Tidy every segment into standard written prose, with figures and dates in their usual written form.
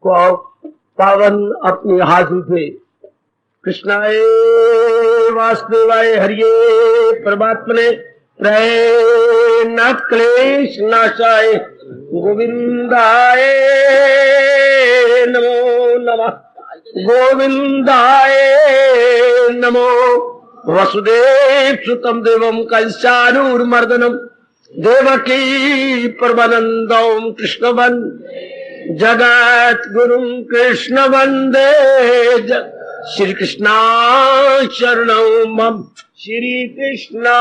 को पावन अपनी हाथ उठे। कृष्णाय वासुदेवाय हरिये परमात्मने प्रय न क्लेश नाशाय गोविंदाय नमो नमः। गोविंदाय नमो। वसुदेव सुतम देवम कंसानूरमर्दनम देवकी परमानंदम कृष्ण जगत गुरुम कृष्ण वंदे श्री कृष्णा शरणौ मम। श्री कृष्णा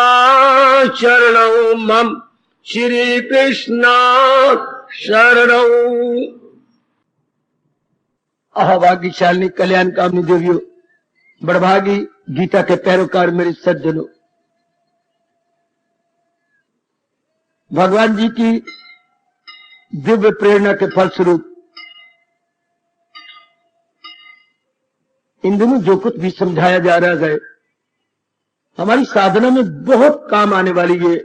शरणौ मम। श्री कृष्णा शरणौ। अभाग्यशालिनी कल्याण कामनी देवियों, बड़भागी गीता के पैरोकार मेरे सज्जनों, भगवान जी की दिव्य प्रेरणा के फलस्वरूप इन दिनों जो कुछ भी समझाया जा रहा है, हमारी साधना में बहुत काम आने वाली ये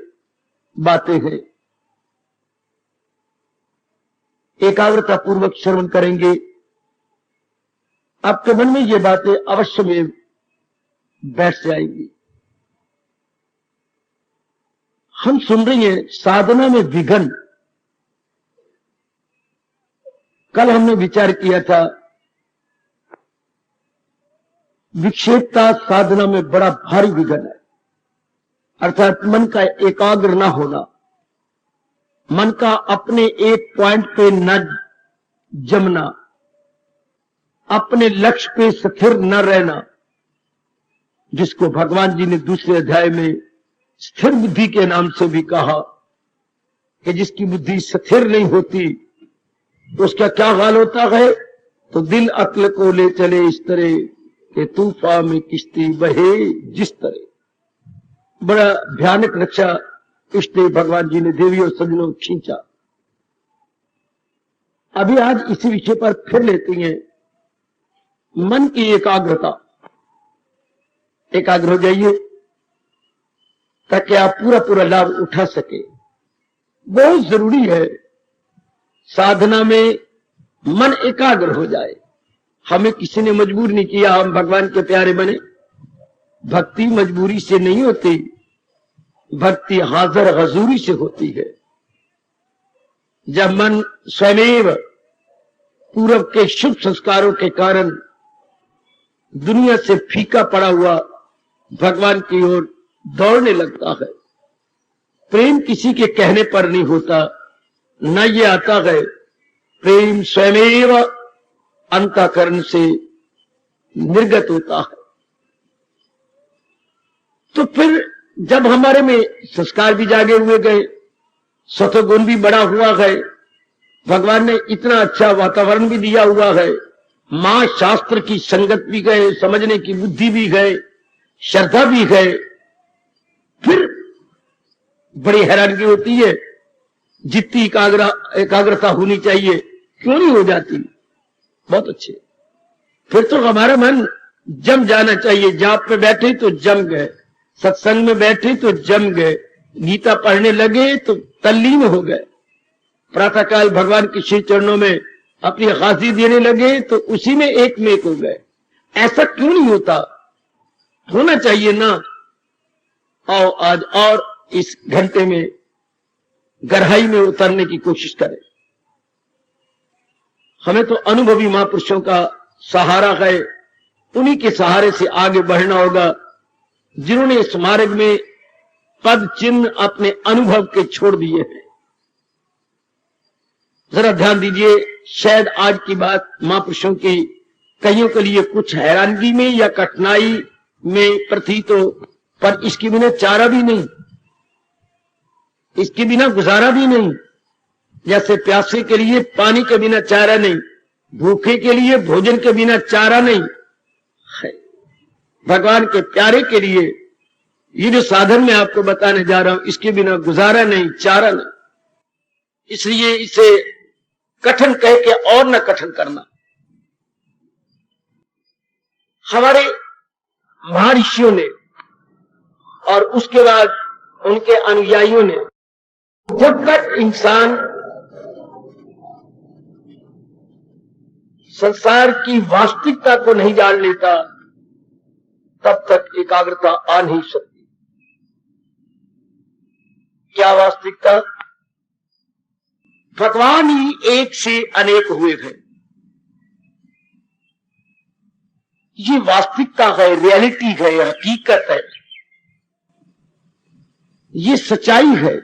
बातें हैं। एकाग्रता पूर्वक श्रवण करेंगे, आपके मन में ये बातें अवश्य में बैठ जाएंगी। हम सुन रहे हैं साधना में विघ्न। कल हमने विचार किया था विक्षेपता साधना में बड़ा भारी विघ्न है, अर्थात मन का एकाग्र न होना, मन का अपने एक पॉइंट पे न जमना, अपने लक्ष्य पे स्थिर न रहना, जिसको भगवान जी ने दूसरे अध्याय में स्थिर बुद्धि के नाम से भी कहा कि जिसकी बुद्धि स्थिर नहीं होती उसका क्या हाल होता है। तो दिल अक्ल को ले चले इस तरह कि तूफान में किश्ती बहे जिस तरह। बड़ा भयानक रक्षा इसलिए भगवान जी ने देवियों सज्जनों खींचा। अभी आज इसी विषय पर फिर लेते हैं मन की एकाग्रता। एकाग्र हो जाइए ताकि आप पूरा पूरा लाभ उठा सके। बहुत जरूरी है साधना में मन एकाग्र हो जाए। हमें किसी ने मजबूर नहीं किया हम भगवान के प्यारे बने। भक्ति मजबूरी से नहीं होती, भक्ति हाजिर हजूरी से होती है। जब मन स्वयं पूर्व के शुभ संस्कारों के कारण दुनिया से फीका पड़ा हुआ भगवान की ओर दौड़ने लगता है। प्रेम किसी के कहने पर नहीं होता, न ये आता है प्रेम स्वयं अंतःकरण से निर्गत होता है। तो फिर जब हमारे में संस्कार भी जागे हुए गए, सत्वगुण भी बड़ा हुआ है, भगवान ने इतना अच्छा वातावरण भी दिया हुआ है, मां शास्त्र की संगत भी गए, समझने की बुद्धि भी गए, श्रद्धा भी गए, फिर बड़ी हैरानगी होती है जितनी एकाग्रता होनी चाहिए क्यों नहीं हो जाती। बहुत अच्छे। फिर तो हमारा मन जम जाना चाहिए। जाप पे बैठे तो जम गए, सत्संग में बैठे तो जम गए, गीता पढ़ने लगे तो तल्लीन हो गए, प्रातःकाल भगवान के श्री चरणों में अपनी हाजिरी देने लगे तो उसी में एक हो गए। ऐसा क्यों नहीं होता? होना चाहिए ना। आओ आज और इस घंटे में गहराई में उतरने की कोशिश करें। हमें तो अनुभवी महापुरुषों का सहारा है, उन्हीं के सहारे से आगे बढ़ना होगा, जिन्होंने इस मार्ग में पद चिन्ह अपने अनुभव के छोड़ दिए हैं। जरा ध्यान दीजिए, शायद आज की बात महापुरुषों की कईयों के लिए कुछ हैरानगी में या कठिनाई में प्रतीत हो, पर इसके बिना चारा भी नहीं, इसके बिना गुजारा भी नहीं। जैसे प्यासे के लिए पानी के बिना चारा नहीं, भूखे के लिए भोजन के बिना चारा नहीं, भगवान के प्यारे के लिए ये जो साधन मैं आपको बताने जा रहा हूं, इसके बिना गुजारा नहीं, चारा नहीं। इसलिए इसे कठिन कह के और न कठिन करना। हमारे महर्षियों ने और उसके बाद उनके अनुयायियों ने, जब तक इंसान संसार की वास्तविकता को नहीं जान लेता, तब तक एकाग्रता आ नहीं सकती। क्या वास्तविकता? भगवान ही एक से अनेक हुए हैं। ये वास्तविकता है, रियलिटी है, हकीकत है, ये सच्चाई है।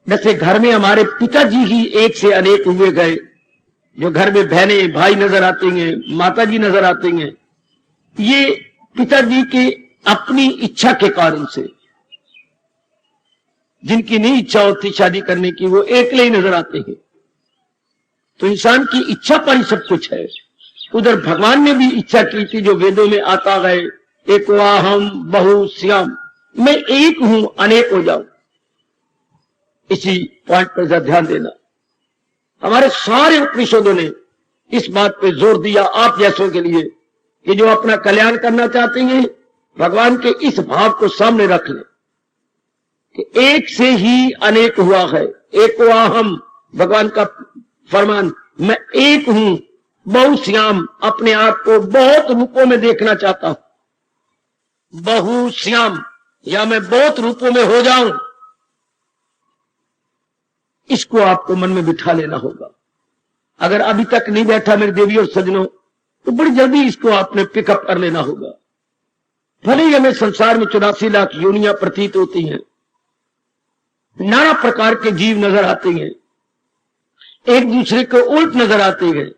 जैसे घर में हमारे पिताजी ही एक से अनेक हुए गए, जो घर में बहनें भाई नजर आते हैं, माता जी नजर आते हैं, ये पिताजी के अपनी इच्छा के कारण से, जिनकी नहीं इच्छा होती शादी करने की, वो अकेले ही नजर आते हैं। तो इंसान की इच्छा पर ही सब कुछ है। उधर भगवान ने भी इच्छा की थी, जो वेदों में आता है, एक वाहम बहु श्याम, मैं एक हूं अनेक हो जाऊं। इसी पॉइंट पर जरा ध्यान देना। हमारे सारे उपनिषदों ने इस बात पे जोर दिया आप जैसों के लिए कि जो अपना कल्याण करना चाहते हैं, भगवान के इस भाव को सामने रख लें कि एक से ही अनेक हुआ है। एक वाहम, भगवान का फरमान, मैं एक हूं बहुश्याम, अपने आप को बहुत रूपों में देखना चाहता हूं। बहुश्याम, या मैं बहुत रूपों में हो जाऊं, इसको आपको मन में बिठा लेना होगा। अगर अभी तक नहीं बैठा मेरे देवी और सज्जनों, तो बड़ी जल्दी इसको आपने पिकअप कर लेना होगा। भले ही हमें संसार में 84 लाख योनियां प्रतीत होती हैं, नाना प्रकार के जीव नजर आते हैं, एक दूसरे को उल्ट नजर आते हैं,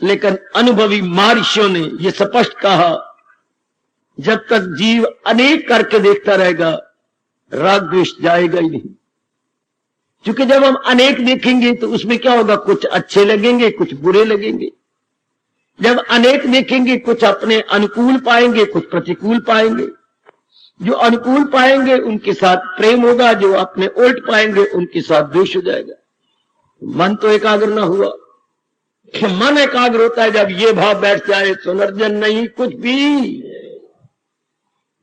लेकिन अनुभवी महर्षियों ने यह स्पष्ट कहा, जब तक जीव अनेक करके देखता रहेगा, राग द्वेष जाएगा ही नहीं। क्योंकि जब हम अनेक देखेंगे तो उसमें क्या होगा, कुछ अच्छे लगेंगे, कुछ बुरे लगेंगे। जब अनेक देखेंगे, कुछ अपने अनुकूल पाएंगे, कुछ प्रतिकूल पाएंगे। जो अनुकूल पाएंगे उनके साथ प्रेम होगा, जो अपने उल्ट पाएंगे उनके साथ द्वेष हो जाएगा। मन तो एकाग्र ना हुआ। मन एकाग्र होता है जब ये भाव बैठ जाए, सुनर्जन नहीं कुछ भी।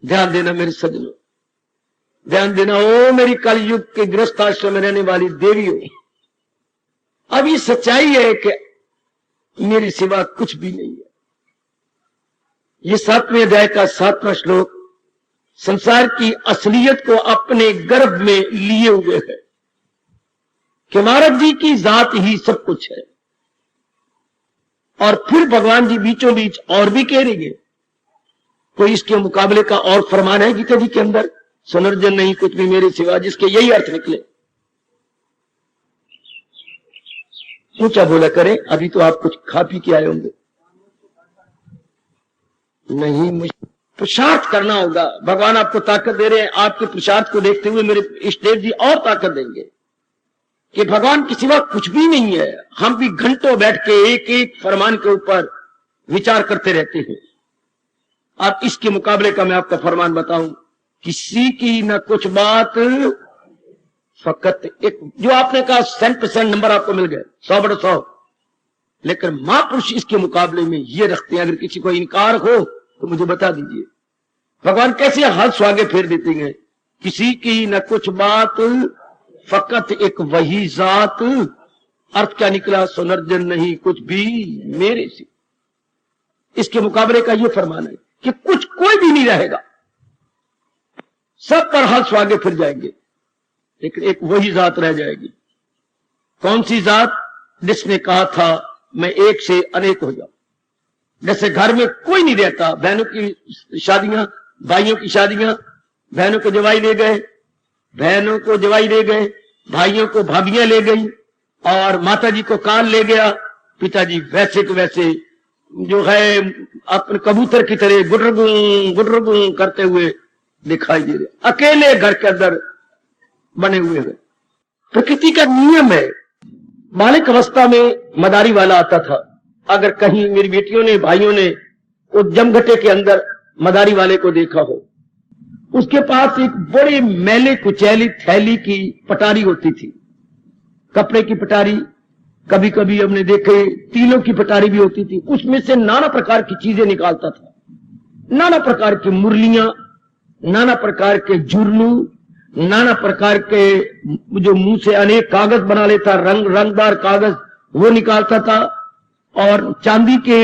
ध्यान देना मेरे सज्जनों, ध्यान देना। ओ मेरी कलयुग के गृहस्थ आश्रम में रहने वाली देवियों, अब ये सच्चाई है कि मेरे सिवा कुछ भी नहीं है। ये 7वें अध्याय का 7वां श्लोक संसार की असलियत को अपने गर्भ में लिए हुए है कि महाराज जी की जात ही सब कुछ है। और फिर भगवान जी बीचों बीच और भी कह रही है, कोई इसके मुकाबले का और फरमान है गीता जी के अंदर, सुनर्जन नहीं कुछ भी मेरे सिवा, जिसके यही अर्थ निकले। ऊंचा बोला करे, अभी तो आप कुछ खा पी के आए होंगे। नहीं, मुझे पुरुषार्थ करना होगा। भगवान आपको ताकत दे रहे हैं, आपके पुरुषार्थ को देखते हुए मेरे इष्टदेव जी और ताकत देंगे कि भगवान के सिवा कुछ भी नहीं है। हम भी घंटों बैठ के एक एक फरमान के ऊपर विचार करते रहते हैं। अब इसके मुकाबले का मैं आपका फरमान बताऊं, किसी की न कुछ बात फकत एक, जो आपने कहा 100% नंबर आपको मिल गए, 100/100। लेकिन महापुरुष इसके मुकाबले में ये रखते हैं, अगर किसी को इनकार हो तो मुझे बता दीजिए। भगवान कैसे हाथ स्वागे फेर देते हैं, किसी की न कुछ बात फकत एक वही जात। अर्थ क्या निकला, सुनर्जन नहीं कुछ भी मेरे से। इसके मुकाबले का यह फरमान है कि कुछ कोई भी नहीं रहेगा, सब पर हाथ स्वागे फिर जाएंगे, लेकिन एक वही जात रह जाएगी। कौन सी जात? जिसने कहा था मैं एक से अनेक हो जाऊं। जैसे घर में कोई नहीं रहता, बहनों की शादियां, भाइयों की शादियां, बहनों को जवाई ले गए, बहनों को जवाई ले गए, भाइयों को भाभियां ले गई, और माता जी को काल ले गया। पिताजी वैसे के वैसे जो है अपने कबूतर की तरह गुडरगू करते हुए दिखाई दे रहे, अकेले घर के अंदर बने हुए हैं। प्रकृति का नियम है। बालिक अवस्था में मदारी वाला आता था। अगर कहीं मेरी बेटियों ने, भाइयों ने उस जमघटे के अंदर मदारी वाले को देखा हो, उसके पास एक बड़े मैले कुचैली थैली की पटारी होती थी, कपड़े की पटारी, कभी कभी हमने देखे तीलों की पटारी भी होती थी। उसमें से नाना प्रकार की चीजें निकालता था, नाना प्रकार की मुरलियां, नाना प्रकार के जुर्नू, नाना प्रकार के जो मुंह से अनेक कागज बना लेता, रंगदार कागज वो निकालता था। और चांदी के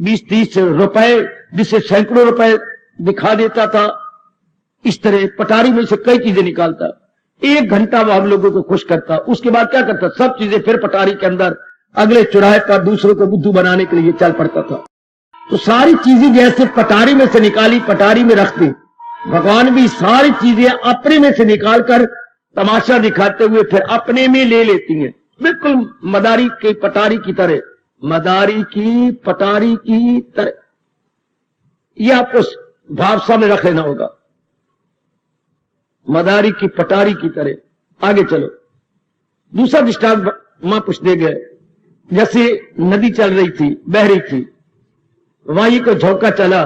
20-30 रुपए जिससे सैकड़ों रुपए दिखा देता था। इस तरह पटारी में से कई चीजें निकालता, 1 घंटा वो हम लोगों को खुश करता। उसके बाद क्या करता, सब चीजें फिर पटारी के अंदर अगले चौराहे पर दूसरों को बुद्धू बनाने के लिए चल पड़ता था। तो सारी चीजें जैसे पटारी में से निकाली पटारी में रख दी, भगवान भी सारी चीजें अपने में से निकालकर तमाशा दिखाते हुए फिर अपने में ले लेती हैं, बिल्कुल मदारी की पटारी की तरह, मदारी की पटारी की तरह। यह आपको भाव सामने रख लेना होगा, मदारी की पटारी की तरह। आगे चलो, दूसरा दृष्टांत मां पूछने गए, जैसे नदी चल रही थी, बह रही थी, वायु को झोंका चला,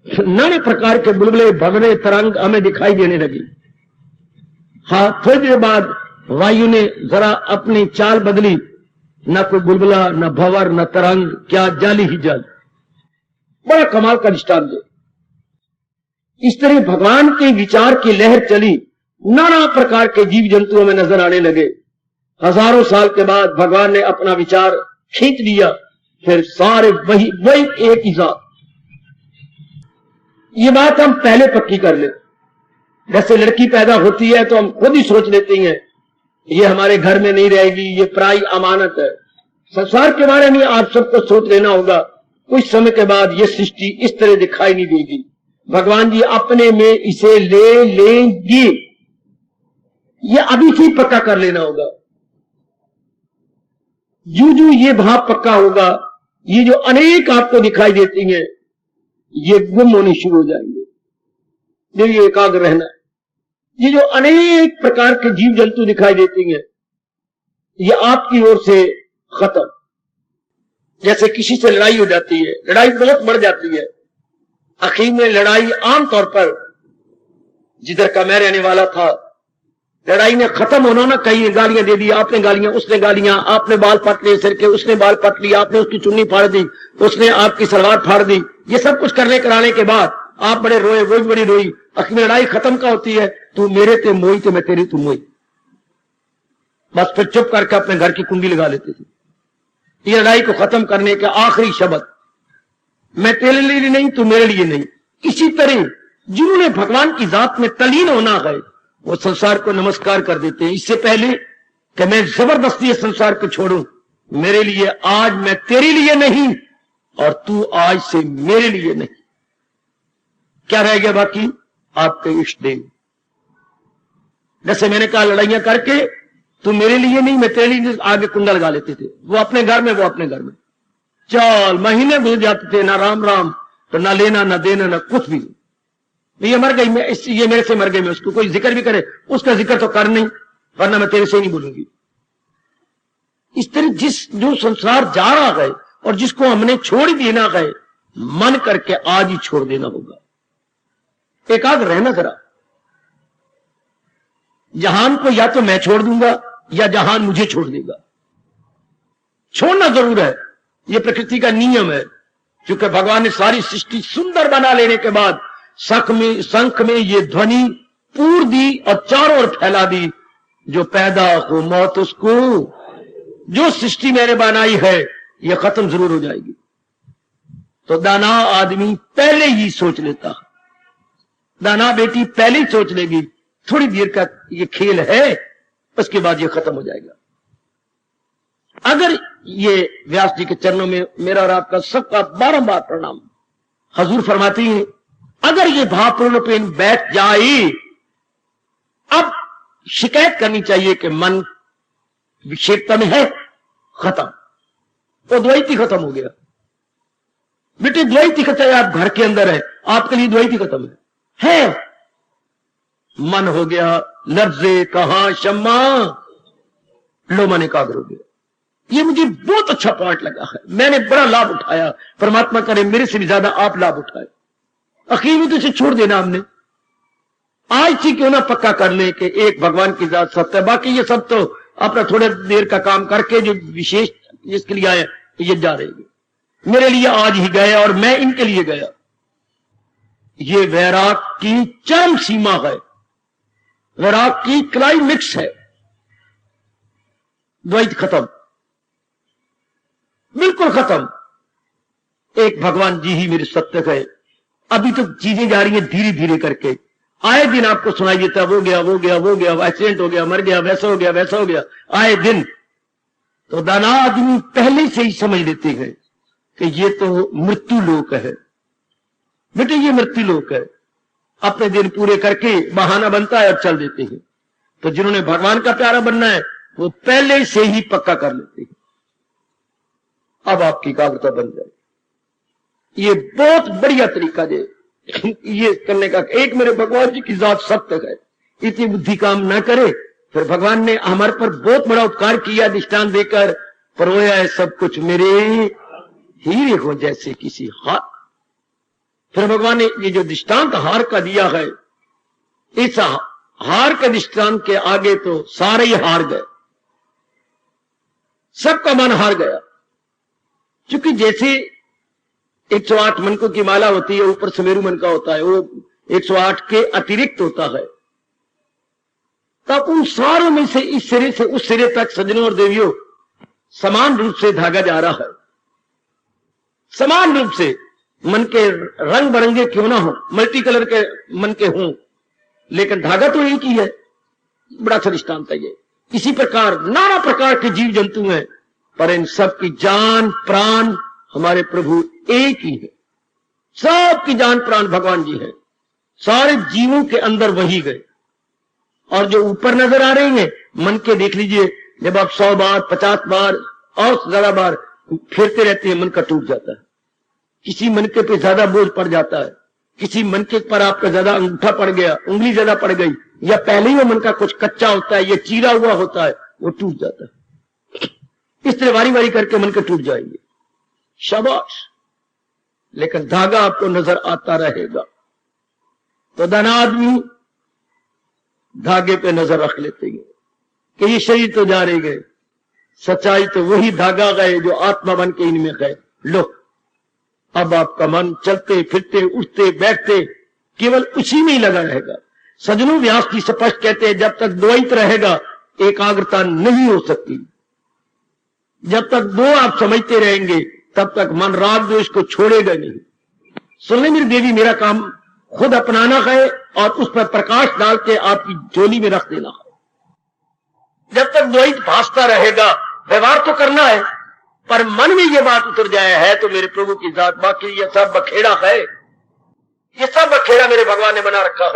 नाने प्रकार के बुलबुले भंवरे तरंग हमें दिखाई देने लगी। हाँ, थोड़ी देर बाद वायु ने जरा अपनी चाल बदली, न कोई बुलबुला, न भंवर, न तरंग, क्या जाली ही जल। बड़ा कमाल का दृष्टांत है। इस तरह भगवान के विचार की लहर चली, नाना प्रकार के जीव जंतु हमें नजर आने लगे। हजारों साल के बाद भगवान ने अपना विचार खींच लिया, फिर सारे वही एक ही साथ। ये बात हम पहले पक्की कर ले। जैसे लड़की पैदा होती है तो हम खुद ही सोच लेते हैं ये हमारे घर में नहीं रहेगी, ये पराई अमानत है। संसार के बारे में आप सबको सोच लेना होगा, कुछ समय के बाद ये सृष्टि इस तरह दिखाई नहीं देगी, भगवान जी अपने में इसे ले लेंगे। ये अभी से पक्का कर लेना होगा। जू ये भाव पक्का होगा, ये जो अनेक आपको दिखाई देती हैं ये गुम होनी शुरू हो जाएंगे। दिल एकाग्र रहना। ये जो अनेक प्रकार के जीव जंतु दिखाई देती हैं ये आपकी ओर से खत्म। जैसे किसी से लड़ाई हो जाती है, लड़ाई बहुत बढ़ जाती है, आखिर में लड़ाई आमतौर पर जिधर का मैं रहने वाला था, लड़ाई ने खत्म होना ना, कई गालियां दे दी, आपने गालियां, उसने गालियां, आपने बाल पट लिए सिर के, उसने बाल पट लिया, आपने उसकी चुन्नी फाड़ दी, उसने आपकी सलवार फाड़ दी। ये सब कुछ करने कराने के बाद आप बड़े रोए, वो भी बड़ी रोई। आखिर में लड़ाई खत्म का होती है, तू मेरे ते मोई तो मैं तेरी तू मोई। बस फिर चुप करके अपने घर की कुंडी लगा लेते थे। ये लड़ाई को खत्म करने का आखिरी शब्द, मैं तेरे लिए नहीं, तू मेरे लिए नहीं। इसी तरह जिन्होंने भगवान की जात में तलीन होना है वो संसार को नमस्कार कर देते हैं। इससे पहले कि मैं जबरदस्ती इस संसार को छोड़ूं, मेरे लिए आज मैं तेरे लिए नहीं और तू आज से मेरे लिए नहीं। क्या रह गया बाकी? आपके इष्ट देव। जैसे मैंने कहा, लड़ाइयां करके तू मेरे लिए नहीं, मैं तेरे लिए, आगे कुंडा लगा लेते थे। वो अपने घर में, वो अपने घर में। चल महीने गुजर जाते थे, ना राम राम तो ना लेना ना देना ना कुछ भी। ये मर गई, मैं ये मेरे से मर गई, मैं उसको कोई जिक्र भी करे उसका जिक्र तो कर नहीं, वरना मैं तेरे से नहीं बोलूंगी। इस तरह जो संसार जा रहा है और जिसको हमने छोड़ ही देना है, मन करके आज ही छोड़ देना होगा। एकाग्र रहना जरा। जहान को या तो मैं छोड़ दूंगा या जहान मुझे छोड़ देगा। छोड़ना जरूर है, यह प्रकृति का नियम है। क्योंकि भगवान ने सारी सृष्टि सुंदर बना लेने के बाद शंख में ये ध्वनि पूर दी और चारों ओर फैला दी, जो पैदा हो मौत उसको। जो सृष्टि मैंने बनाई है यह खत्म जरूर हो जाएगी। तो दाना आदमी पहले ही सोच लेता है, दाना बेटी पहले ही सोच लेगी, थोड़ी देर का ये खेल है, उसके बाद ये खत्म हो जाएगा। अगर ये व्यास जी के चरणों में मेरा और आपका सबका बारंबार प्रणाम। हजूर फरमाती हैं, अगर ये भावपूर्ण पेन बैठ जाए, अब शिकायत करनी चाहिए कि मन विक्षेपता में है, खत्म, वो द्वैती खत्म हो गया। बेटे द्वैती खत्म है, आप घर के अंदर है, आपके लिए द्वैती खत्म है। मन हो गया लर्जे कहां शम्मा, लो मन एकाग्र हो गया। ये मुझे बहुत अच्छा पॉइंट लगा है, मैंने बड़ा लाभ उठाया। परमात्मा करे मेरे से भी ज्यादा आप लाभ उठाए। आखिर में तो इसे छोड़ देना हमने, आज से क्यों ना पक्का कर ले कि एक भगवान की जात सत्य है। बाकी ये सब तो अपना थोड़े देर का काम करके जो विशेष जिसके लिए आए ये जा रहे हैं। मेरे लिए आज ही गए और मैं इनके लिए गया। ये वैराग की चरम सीमा है, वैराग की क्लाइमेक्स है। द्वैत खत्म, बिल्कुल बिल्कुल खत्म। एक भगवान जी ही मेरे सत्य है। अभी तो चीजें जा रही है धीरे धीरे करके। आए दिन आपको सुनाई देता वो गया वो गया वो गया, एक्सीडेंट हो गया, मर गया, वैसा हो गया वैसा हो गया, आए दिन। तो दाना आदमी पहले से ही समझ लेते हैं कि ये तो मृत्यु लोक है। बेटे ये मृत्यु लोक है। अपने दिन पूरे करके बहाना बनता है और चल देते हैं। तो जिन्होंने भगवान का प्यारा बनना है वो पहले से ही पक्का कर लेते हैं। अब आपकी एकाग्रता बन जाए। ये बहुत बढ़िया तरीका है ये करने का। एक मेरे भगवान जी की जात सत्य है, इतनी बुद्धि काम ना करे। फिर भगवान ने हमारे पर बहुत बड़ा उपकार किया, दृष्टांत देकर परोया है सब कुछ मेरे हीरे हो जैसे किसी हार। फिर भगवान ने ये जो दृष्टांत हार का दिया है, इस हार के दृष्टांत के आगे तो सारे ही हार गए, सबका मन हार गया। क्योंकि जैसे 108 मनकों की माला होती है, ऊपर सुमेरु मन का होता है, वो 108 के अतिरिक्त होता है। तब उन सारों में से इस सिरे से उस सिरे तक सज्जनों और देवियों समान रूप से धागा जा रहा है। समान रूप से मन के रंग बरंगे क्यों ना हो, मल्टी कलर के मन के हों, लेकिन धागा तो एक ही है। बड़ा सा दृष्टांत है ये। इसी प्रकार नाना प्रकार के जीव जंतु हैं, पर इन सब की जान प्राण हमारे प्रभु एक ही है। सबकी जान प्राण भगवान जी है। सारे जीवों के अंदर वही गए। और जो ऊपर नजर आ रही है मन के, देख लीजिए, जब आप 100 बार 50 बार और ज्यादा बार फिरते रहते हैं, मन का टूट जाता है। किसी मन के पे ज्यादा बोझ पड़ जाता है, किसी मन के पर आपका ज्यादा अंगूठा पड़ गया, उंगली ज्यादा पड़ गई, या पहले ही वो मन का कुछ कच्चा होता है, या चीरा हुआ होता है, वो टूट जाता है। इस तरह वारी वारी करके मन के टूट जाएंगे। शाबाश। लेकिन धागा आपको नजर आता रहेगा। तो दाना आदमी धागे पे नजर रख लेते हैं कि ये शरीर तो जा रहे गए, सच्चाई तो वही धागा गए जो आत्मा बन के इनमें गए। लो अब आपका मन चलते फिरते उठते बैठते केवल उसी में ही लगा रहेगा। सज्जनों, व्यास जी स्पष्ट कहते हैं, जब तक द्वैत रहेगा एकाग्रता नहीं हो सकती। जब तक दो आप समझते रहेंगे तब तक मन राग द्वेष को छोड़ेगा नहीं। सुनने मेरी देवी, मेरा काम खुद अपनाना है और उस पर प्रकाश डाल के आपकी झोली में रख देना है। जब तक द्वैत भासता रहेगा, व्यवहार तो करना है, पर मन में ये बात उतर जाए है तो मेरे प्रभु की जात, बाकी ये सब बखेड़ा है, ये सब बखेड़ा मेरे भगवान ने बना रखा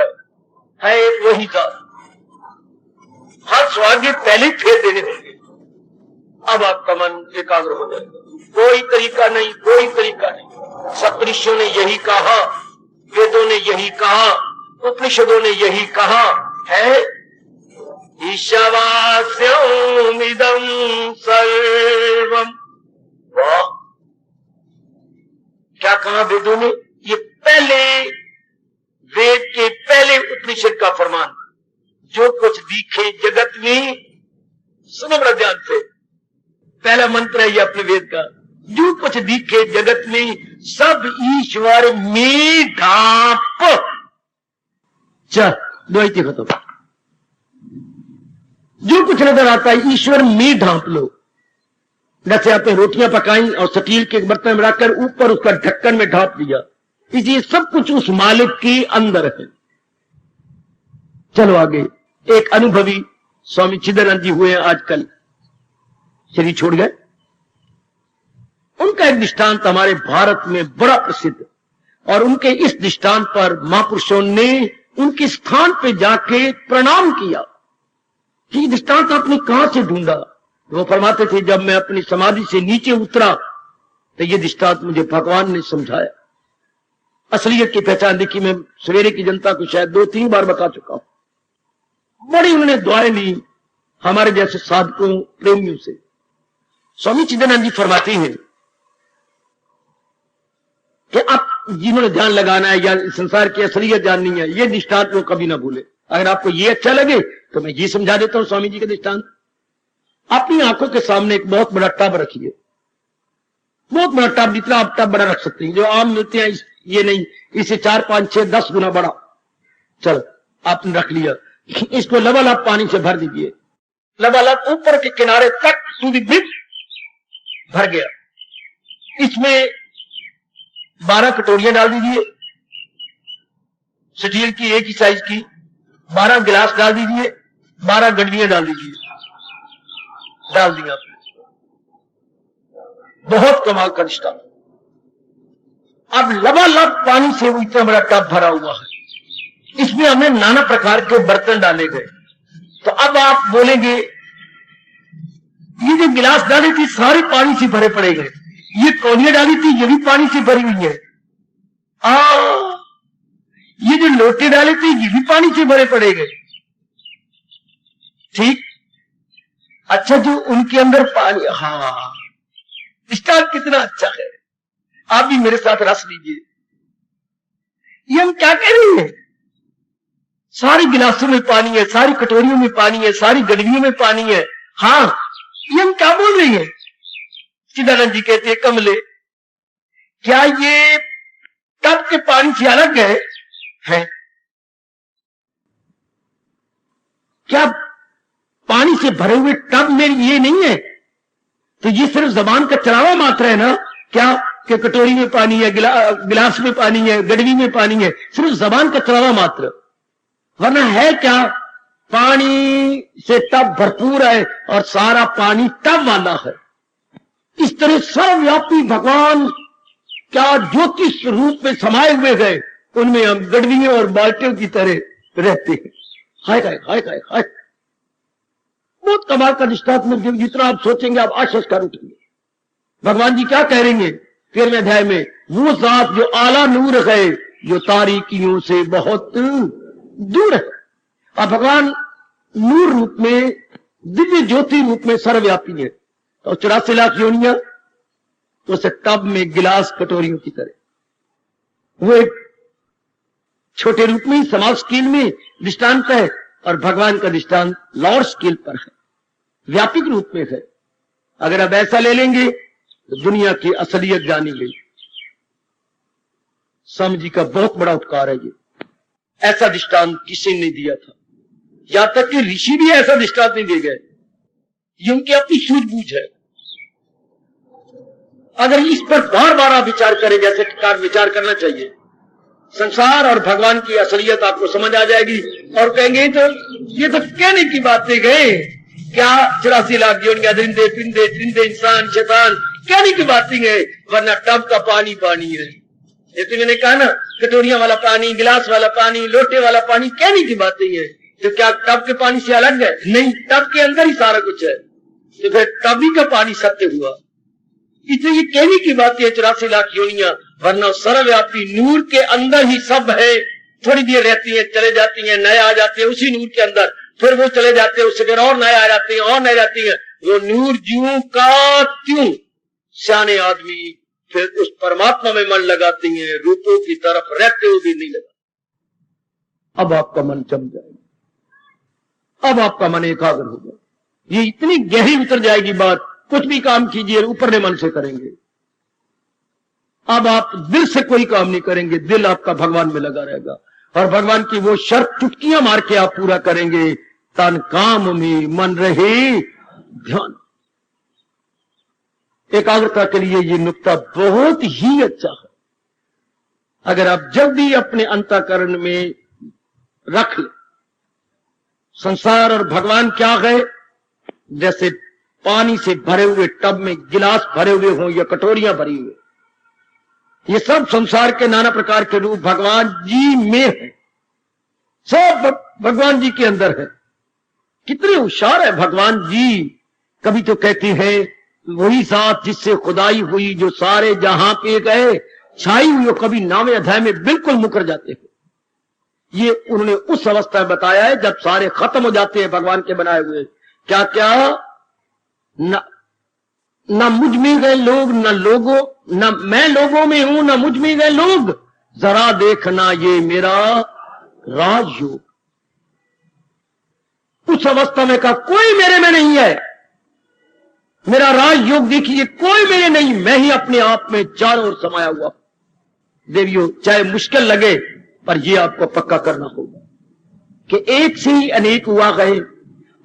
है एक वही जात। हर स्वाद पहले फेर देने देंगे। अब आपका मन एकाग्र हो जाएगा। कोई तरीका नहीं, कोई तरीका नहीं। सप्तऋषियों ने यही कहा, वेदों ने यही कहा, उपनिषदों ने यही कहा है। ईशावास्यमिदं सर्वम। वाह, क्या कहा वेदों ने? ये पहले वेद के पहले उपनिषद का फरमान, जो कुछ दिखे जगत में, सुनो बड़ा ध्यान से, पहला मंत्र है ये अपने वेद का, जो कुछ दिखे जगत में सब ईश्वर में ढांप। चल द्वैत खत्म। जो कुछ नजर आता है ईश्वर में ढांप लो। जैसे आपने रोटियां पकाई और स्टील के बर्तन में रखकर ऊपर उसका ढक्कन में ढांप दिया, इसलिए सब कुछ उस मालिक के अंदर है। चलो आगे। एक अनुभवी स्वामी चिदानंद जी हुए आजकल, शरीर छोड़ गए। उनका एक दृष्टांत हमारे भारत में बड़ा प्रसिद्ध, और उनके इस दृष्टांत पर महापुरुषों ने उनके स्थान पे जाके प्रणाम किया कि ये दृष्टांत आपने कहां से ढूंढा। वो फरमाते थे, जब मैं अपनी समाधि से नीचे उतरा तो ये दृष्टांत मुझे भगवान ने समझाया। असलियत की पहचान देखी मैं सवेरे की जनता को शायद 2-3 बार बता चुका हूं। बड़ी उन्होंने दुआएं ली हमारे जैसे साधकों प्रेमियों से। स्वामी चिदानंद जी फरमाते हैं कि आप जिन्होंने ध्यान लगाना है या संसार की असलियत जाननी है, ये दृष्टांत वो कभी ना भूले। अगर आपको ये अच्छा लगे तो मैं ये समझा देता हूं स्वामी जी के दृष्टांत। अपनी आंखों के सामने एक बहुत बड़ा टब रखिए, बहुत बड़ा टब, जितना आप टब बड़ा रख सकते हैं, जो आम मिलते हैं, ये नहीं, इसे 4, 5, 6, 10 गुना बड़ा। चलो आपने रख लिया, इसको लबालब पानी से भर दीजिए, लबालब ऊपर के किनारे तक सूदी भर गया। इसमें 12 कटोरियां डाल दीजिए, स्टील की एक ही साइज की। 12 गिलास डाल दीजिए, 12 गडवियां डाल दीजिए। डाल दिया आपने, बहुत कमाल का रिश्ता। अब लबालब पानी से वो इतना बड़ा टब भरा हुआ है, इसमें हमने नाना प्रकार के बर्तन डाले गए। तो अब आप बोलेंगे ये जो गिलास डाली थी सारे पानी से भरे पड़े गए, ये कौलियां डाली थी ये भी पानी से भरी हुई है, ये जो लोटे डाले थे ये भी पानी से भरे पड़े गए। ठीक, अच्छा जो उनके अंदर पानी, हाँ स्टाइल कितना अच्छा है। आप भी मेरे साथ रस लीजिए। ये हम क्या कह रहे हैं, सारे गिलासों में पानी है, सारी कटोरियों में पानी है, सारी गडवियों में पानी है। हाँ, ये हम क्या बोल रहे हैं। चिदानंद जी कहते हैं कमले क्या ये टब के पानी से अलग है? क्या पानी से भरे हुए टब में ये नहीं है? तो ये सिर्फ जबान का चढ़ावा मात्र है ना क्या, कि कटोरी में पानी है, गिलास में पानी है, गडवी में पानी है, सिर्फ जबान का चढ़ावा मात्र। वरना है क्या, पानी से टब भरपूर है और सारा पानी टब वाला है। इस तरह सर्वव्यापी भगवान क्या ज्योतिष रूप में समाये हुए गए, उनमें हम गडवियों और बाल्टियों की तरह रहते हैं। हाय हाय हाय हाय हाय, बहुत कमाल का दृष्टांत। जितना आप सोचेंगे आप आश्चर्य कर उठेंगे। भगवान जी क्या कह रहे हैं 13वें अध्याय में, वो जात जो आला नूर है, जो तारीकियों से बहुत दूर है। और भगवान नूर रूप में, दिव्य ज्योति रूप में सर्वव्यापी है। तो 84 लाख योनियां उस टब में गिलास कटोरियों की तरह, वो एक छोटे रूप में समाज स्केल में दृष्टांत है, और भगवान का दृष्टांत लार्ज स्केल पर है, व्यापक रूप में है। अगर आप ऐसा ले लेंगे तो दुनिया की असलियत जानी गई। स्वामी जी का बहुत बड़ा उपकार है ये, ऐसा दृष्टांत किसी ने दिया था, यहां तक कि ऋषि भी ऐसा दृष्टांत नहीं दे गए। ये उनकी अपनी सूझबूझ है। अगर इस पर बार बार आप विचार करें, जैसे विचार करना चाहिए, संसार और भगवान की असलियत आपको समझ आ जाएगी। और कहेंगे तो ये तो कहने की बातें गए, क्या 84 लाख योनियां, दरिंदे पिंदे त्रिंदे इंसान शैतान, कहने की बातें है। वरना टब का पानी पानी है। जैसे मैंने कहा ना, कटोरियां वाला पानी, गिलास वाला पानी, लोटे वाला पानी, कहने की बातें है। तो क्या टब के पानी से अलग है? नहीं, टब के अंदर ही सारा कुछ है। तो फिर टबी का पानी सत्य हुआ। इसलिए ये कहने की बात है 84 लाख योनियां, वरना सर्वव्यापी नूर के अंदर ही सब है। थोड़ी देर रहती है, चले जाती है, नए आ जाते हैं उसी नूर के अंदर, फिर वो चले जाते हैं, उससे फिर और नए आ जाते हैं, और नए जाती है। वो नूर ज्यों का त्यों, सियाने आदमी फिर उस परमात्मा में मन लगाते हैं, रूपों की तरफ रहते हुए भी नहीं लगा। अब आपका मन जम जाएगा, अब आपका मन एकाग्र होगा। ये इतनी गहरी उतर जाएगी बात, कुछ भी काम कीजिए ऊपरले मन से करेंगे। अब आप दिल से कोई काम नहीं करेंगे, दिल आपका भगवान में लगा रहेगा। और भगवान की वो शर्त चुटकियां मार के आप पूरा करेंगे, तन काम में मन रहे ध्यान। एकाग्रता के लिए ये नुक्ता बहुत ही अच्छा है। अगर आप जल्दी अपने अंतःकरण में रख ले, संसार और भगवान क्या है, जैसे पानी से भरे हुए टब में गिलास भरे हुए हों या कटोरियां भरी हुई, ये सब संसार के नाना प्रकार के रूप भगवान जी में है, सब भगवान जी के अंदर है। कितने होशियार है भगवान जी। कभी तो कहते हैं वही साथ जिससे खुदाई हुई, जो सारे जहां पे गए छाई हुई, कभी 9वें अध्याय में बिल्कुल मुकर जाते हैं। ये उन्होंने उस अवस्था में बताया है जब सारे खत्म हो जाते हैं भगवान के बनाए हुए। क्या क्या, न मुझ में गए लोग, न लोगों, न मैं लोगों में हूं, न मुझ में गए लोग, जरा देखना ये मेरा राजयोग। उस अवस्था में कहा कोई मेरे में नहीं है, मेरा राजयोग देखिए, कोई मेरे नहीं, मैं ही अपने आप में चारों ओर समाया हुआ। देवियों, चाहे मुश्किल लगे पर यह आपको पक्का करना होगा कि एक से ही अनेक हुआ गए,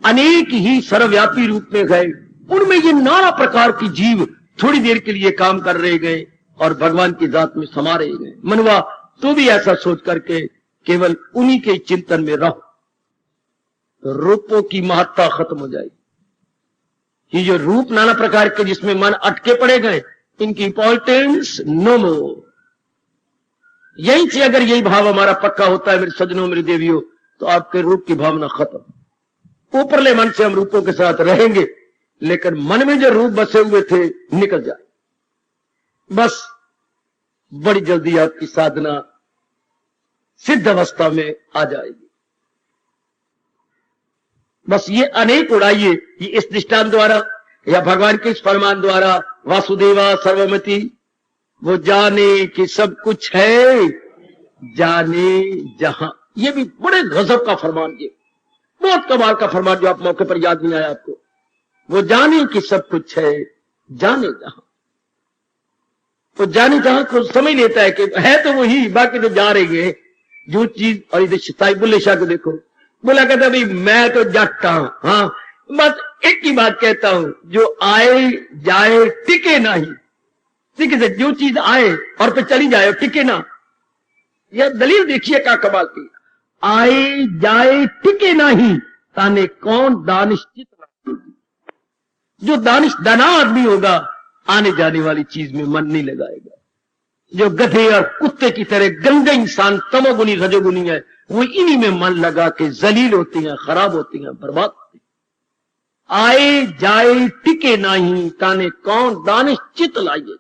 अनेक ही सर्वव्यापी रूप में गए, उनमें ये नाना प्रकार की जीव थोड़ी देर के लिए काम कर रहे गए और भगवान की जात में समा रहे गए। मनवा तो भी ऐसा सोच करके केवल उन्हीं के चिंतन में रहो, तो रूपों की महत्ता खत्म हो जाएगी। ये जो रूप नाना प्रकार के जिसमें मन अटके पड़े गए, इनकी इंपॉर्टेंस नो मोर। यहीं से अगर यही भाव हमारा पक्का होता है मेरे सज्जनों, मेरे देवियों, तो आपके रूप की भावना खत्म। ऊपरले मन से हम रूपों के साथ रहेंगे, लेकिन मन में जो रूप बसे हुए थे निकल जाए। बस बड़ी जल्दी आपकी साधना सिद्ध अवस्था में आ जाएगी। बस ये अनेक उड़ाइए, ये इस दृष्टांत द्वारा या भगवान के इस फरमान द्वारा, वासुदेवा सर्वमति, वो जाने कि सब कुछ है, जाने जहां। ये भी बड़े गजब का फरमान, ये बहुत कमाल का फरमान जो आप मौके पर याद नहीं आया आपको। वो जाने कि सब कुछ है, जाने जहां। वो जाने जहां को समझ लेता है कि है तो वही, बाकी तो जा रही है जो चीज। और इधर साई बुल्ले शाह को देखो, बोला कहता भाई मैं तो जाता हूं, हाँ बस एक ही बात कहता हूं, जो आए जाए टिके नहीं। ठीक है, जो चीज आए और फिर चली जाए टिके ना। यह दलील देखिए क्या कमाल की, आए जाए टिके नहीं, ताने कौन दानिश्चित। जो दाना आदमी होगा आने जाने वाली चीज में मन नहीं लगाएगा। जो गधे और कुत्ते की तरह गंदे इंसान तमोगुनी रजोगुनी है, वो इन्हीं में मन लगा के जलील होती हैं, खराब होती हैं, बर्बाद होती हैं। आए जाए टिके नहीं, ताने कौन दानिश्चित लाइए।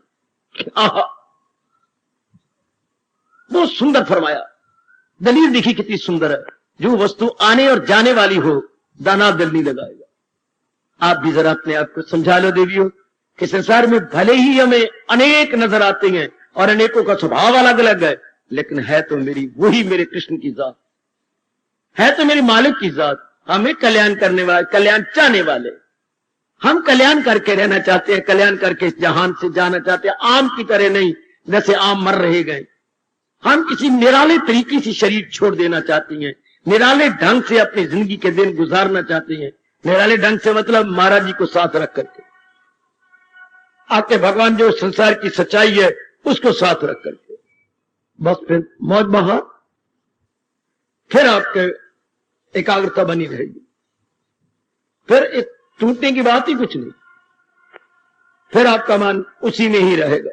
बहुत सुंदर फरमाया, दलील देखी कितनी सुंदर है। जो वस्तु आने और जाने वाली हो, दाना दिल नहीं लगाएगा। आप भी जरा अपने आप को समझा लो देवियों, कि संसार में भले ही हमें अनेक नजर आते हैं और अनेकों का स्वभाव अलग अलग है, लेकिन है तो मेरी वही मेरे कृष्ण की जात, है तो मेरी मालिक की जात। हमें कल्याण करने वाले, कल्याण चाहने वाले, हम कल्याण करके रहना चाहते हैं, कल्याण करके इस जहान से जाना चाहते हैं। आम की तरह नहीं, जैसे आम मर रहे गए। हम किसी निराले तरीके से शरीर छोड़ देना चाहते हैं, निराले ढंग से अपनी जिंदगी के दिन गुजारना चाहते हैं। निराले ढंग से मतलब महाराज जी को साथ रख करके, आपके भगवान जो संसार की सच्चाई है उसको साथ रख करके, बस फिर मौज बहा, फिर आपके एकाग्रता बनी रहेगी। फिर एक टूटने की बात ही कुछ नहीं, फिर आपका मन उसी में ही रहेगा,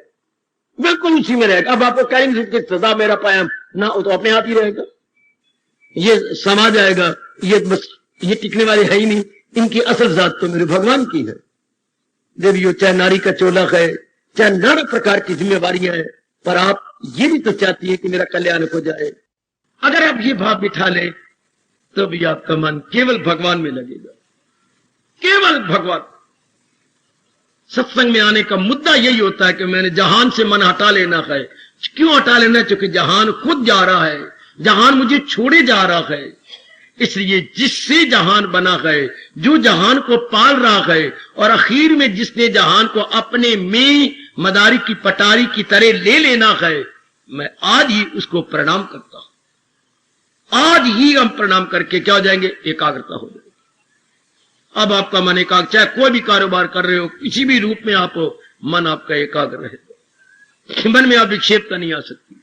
बिल्कुल उसी में रहेगा। अब आपको कह नहीं सकते सदा मेरा पायम ना, वो तो अपने आप ही रहेगा, ये समा जाएगा। ये बस ये टिकने वाले है ही नहीं, इनकी असल जात तो मेरे भगवान की है। देवियों, चाहे नारी का चोला है, चाहे नाना प्रकार की जिम्मेवारियां हैं, पर आप ये भी तो चाहती है कि मेरा कल्याण हो जाए। अगर आप ये भाव बिठा लें तो भी आपका मन केवल भगवान में लगेगा, केवल भगवान। सत्संग में आने का मुद्दा यही होता है कि मैंने जहान से मन हटा लेना है। क्यों हटा लेना? क्योंकि जहान खुद जा रहा है, जहान मुझे छोड़े जा रहा है। इसलिए जिससे जहान बना है, जो जहान को पाल रहा है, और आखिर में जिसने जहान को अपने में मदारी की पटारी की तरह ले लेना है, मैं आज ही उसको प्रणाम करता हूं। आज ही हम प्रणाम करके क्या हो जाएंगे? एकाग्रता हो जाएगी। अब आपका मन एकाग्र, चाहे कोई भी कारोबार कर रहे हो, किसी भी रूप में आप हो, मन आपका एकाग्र रहेगा। मन में आप विक्षेपता नहीं आ सकती।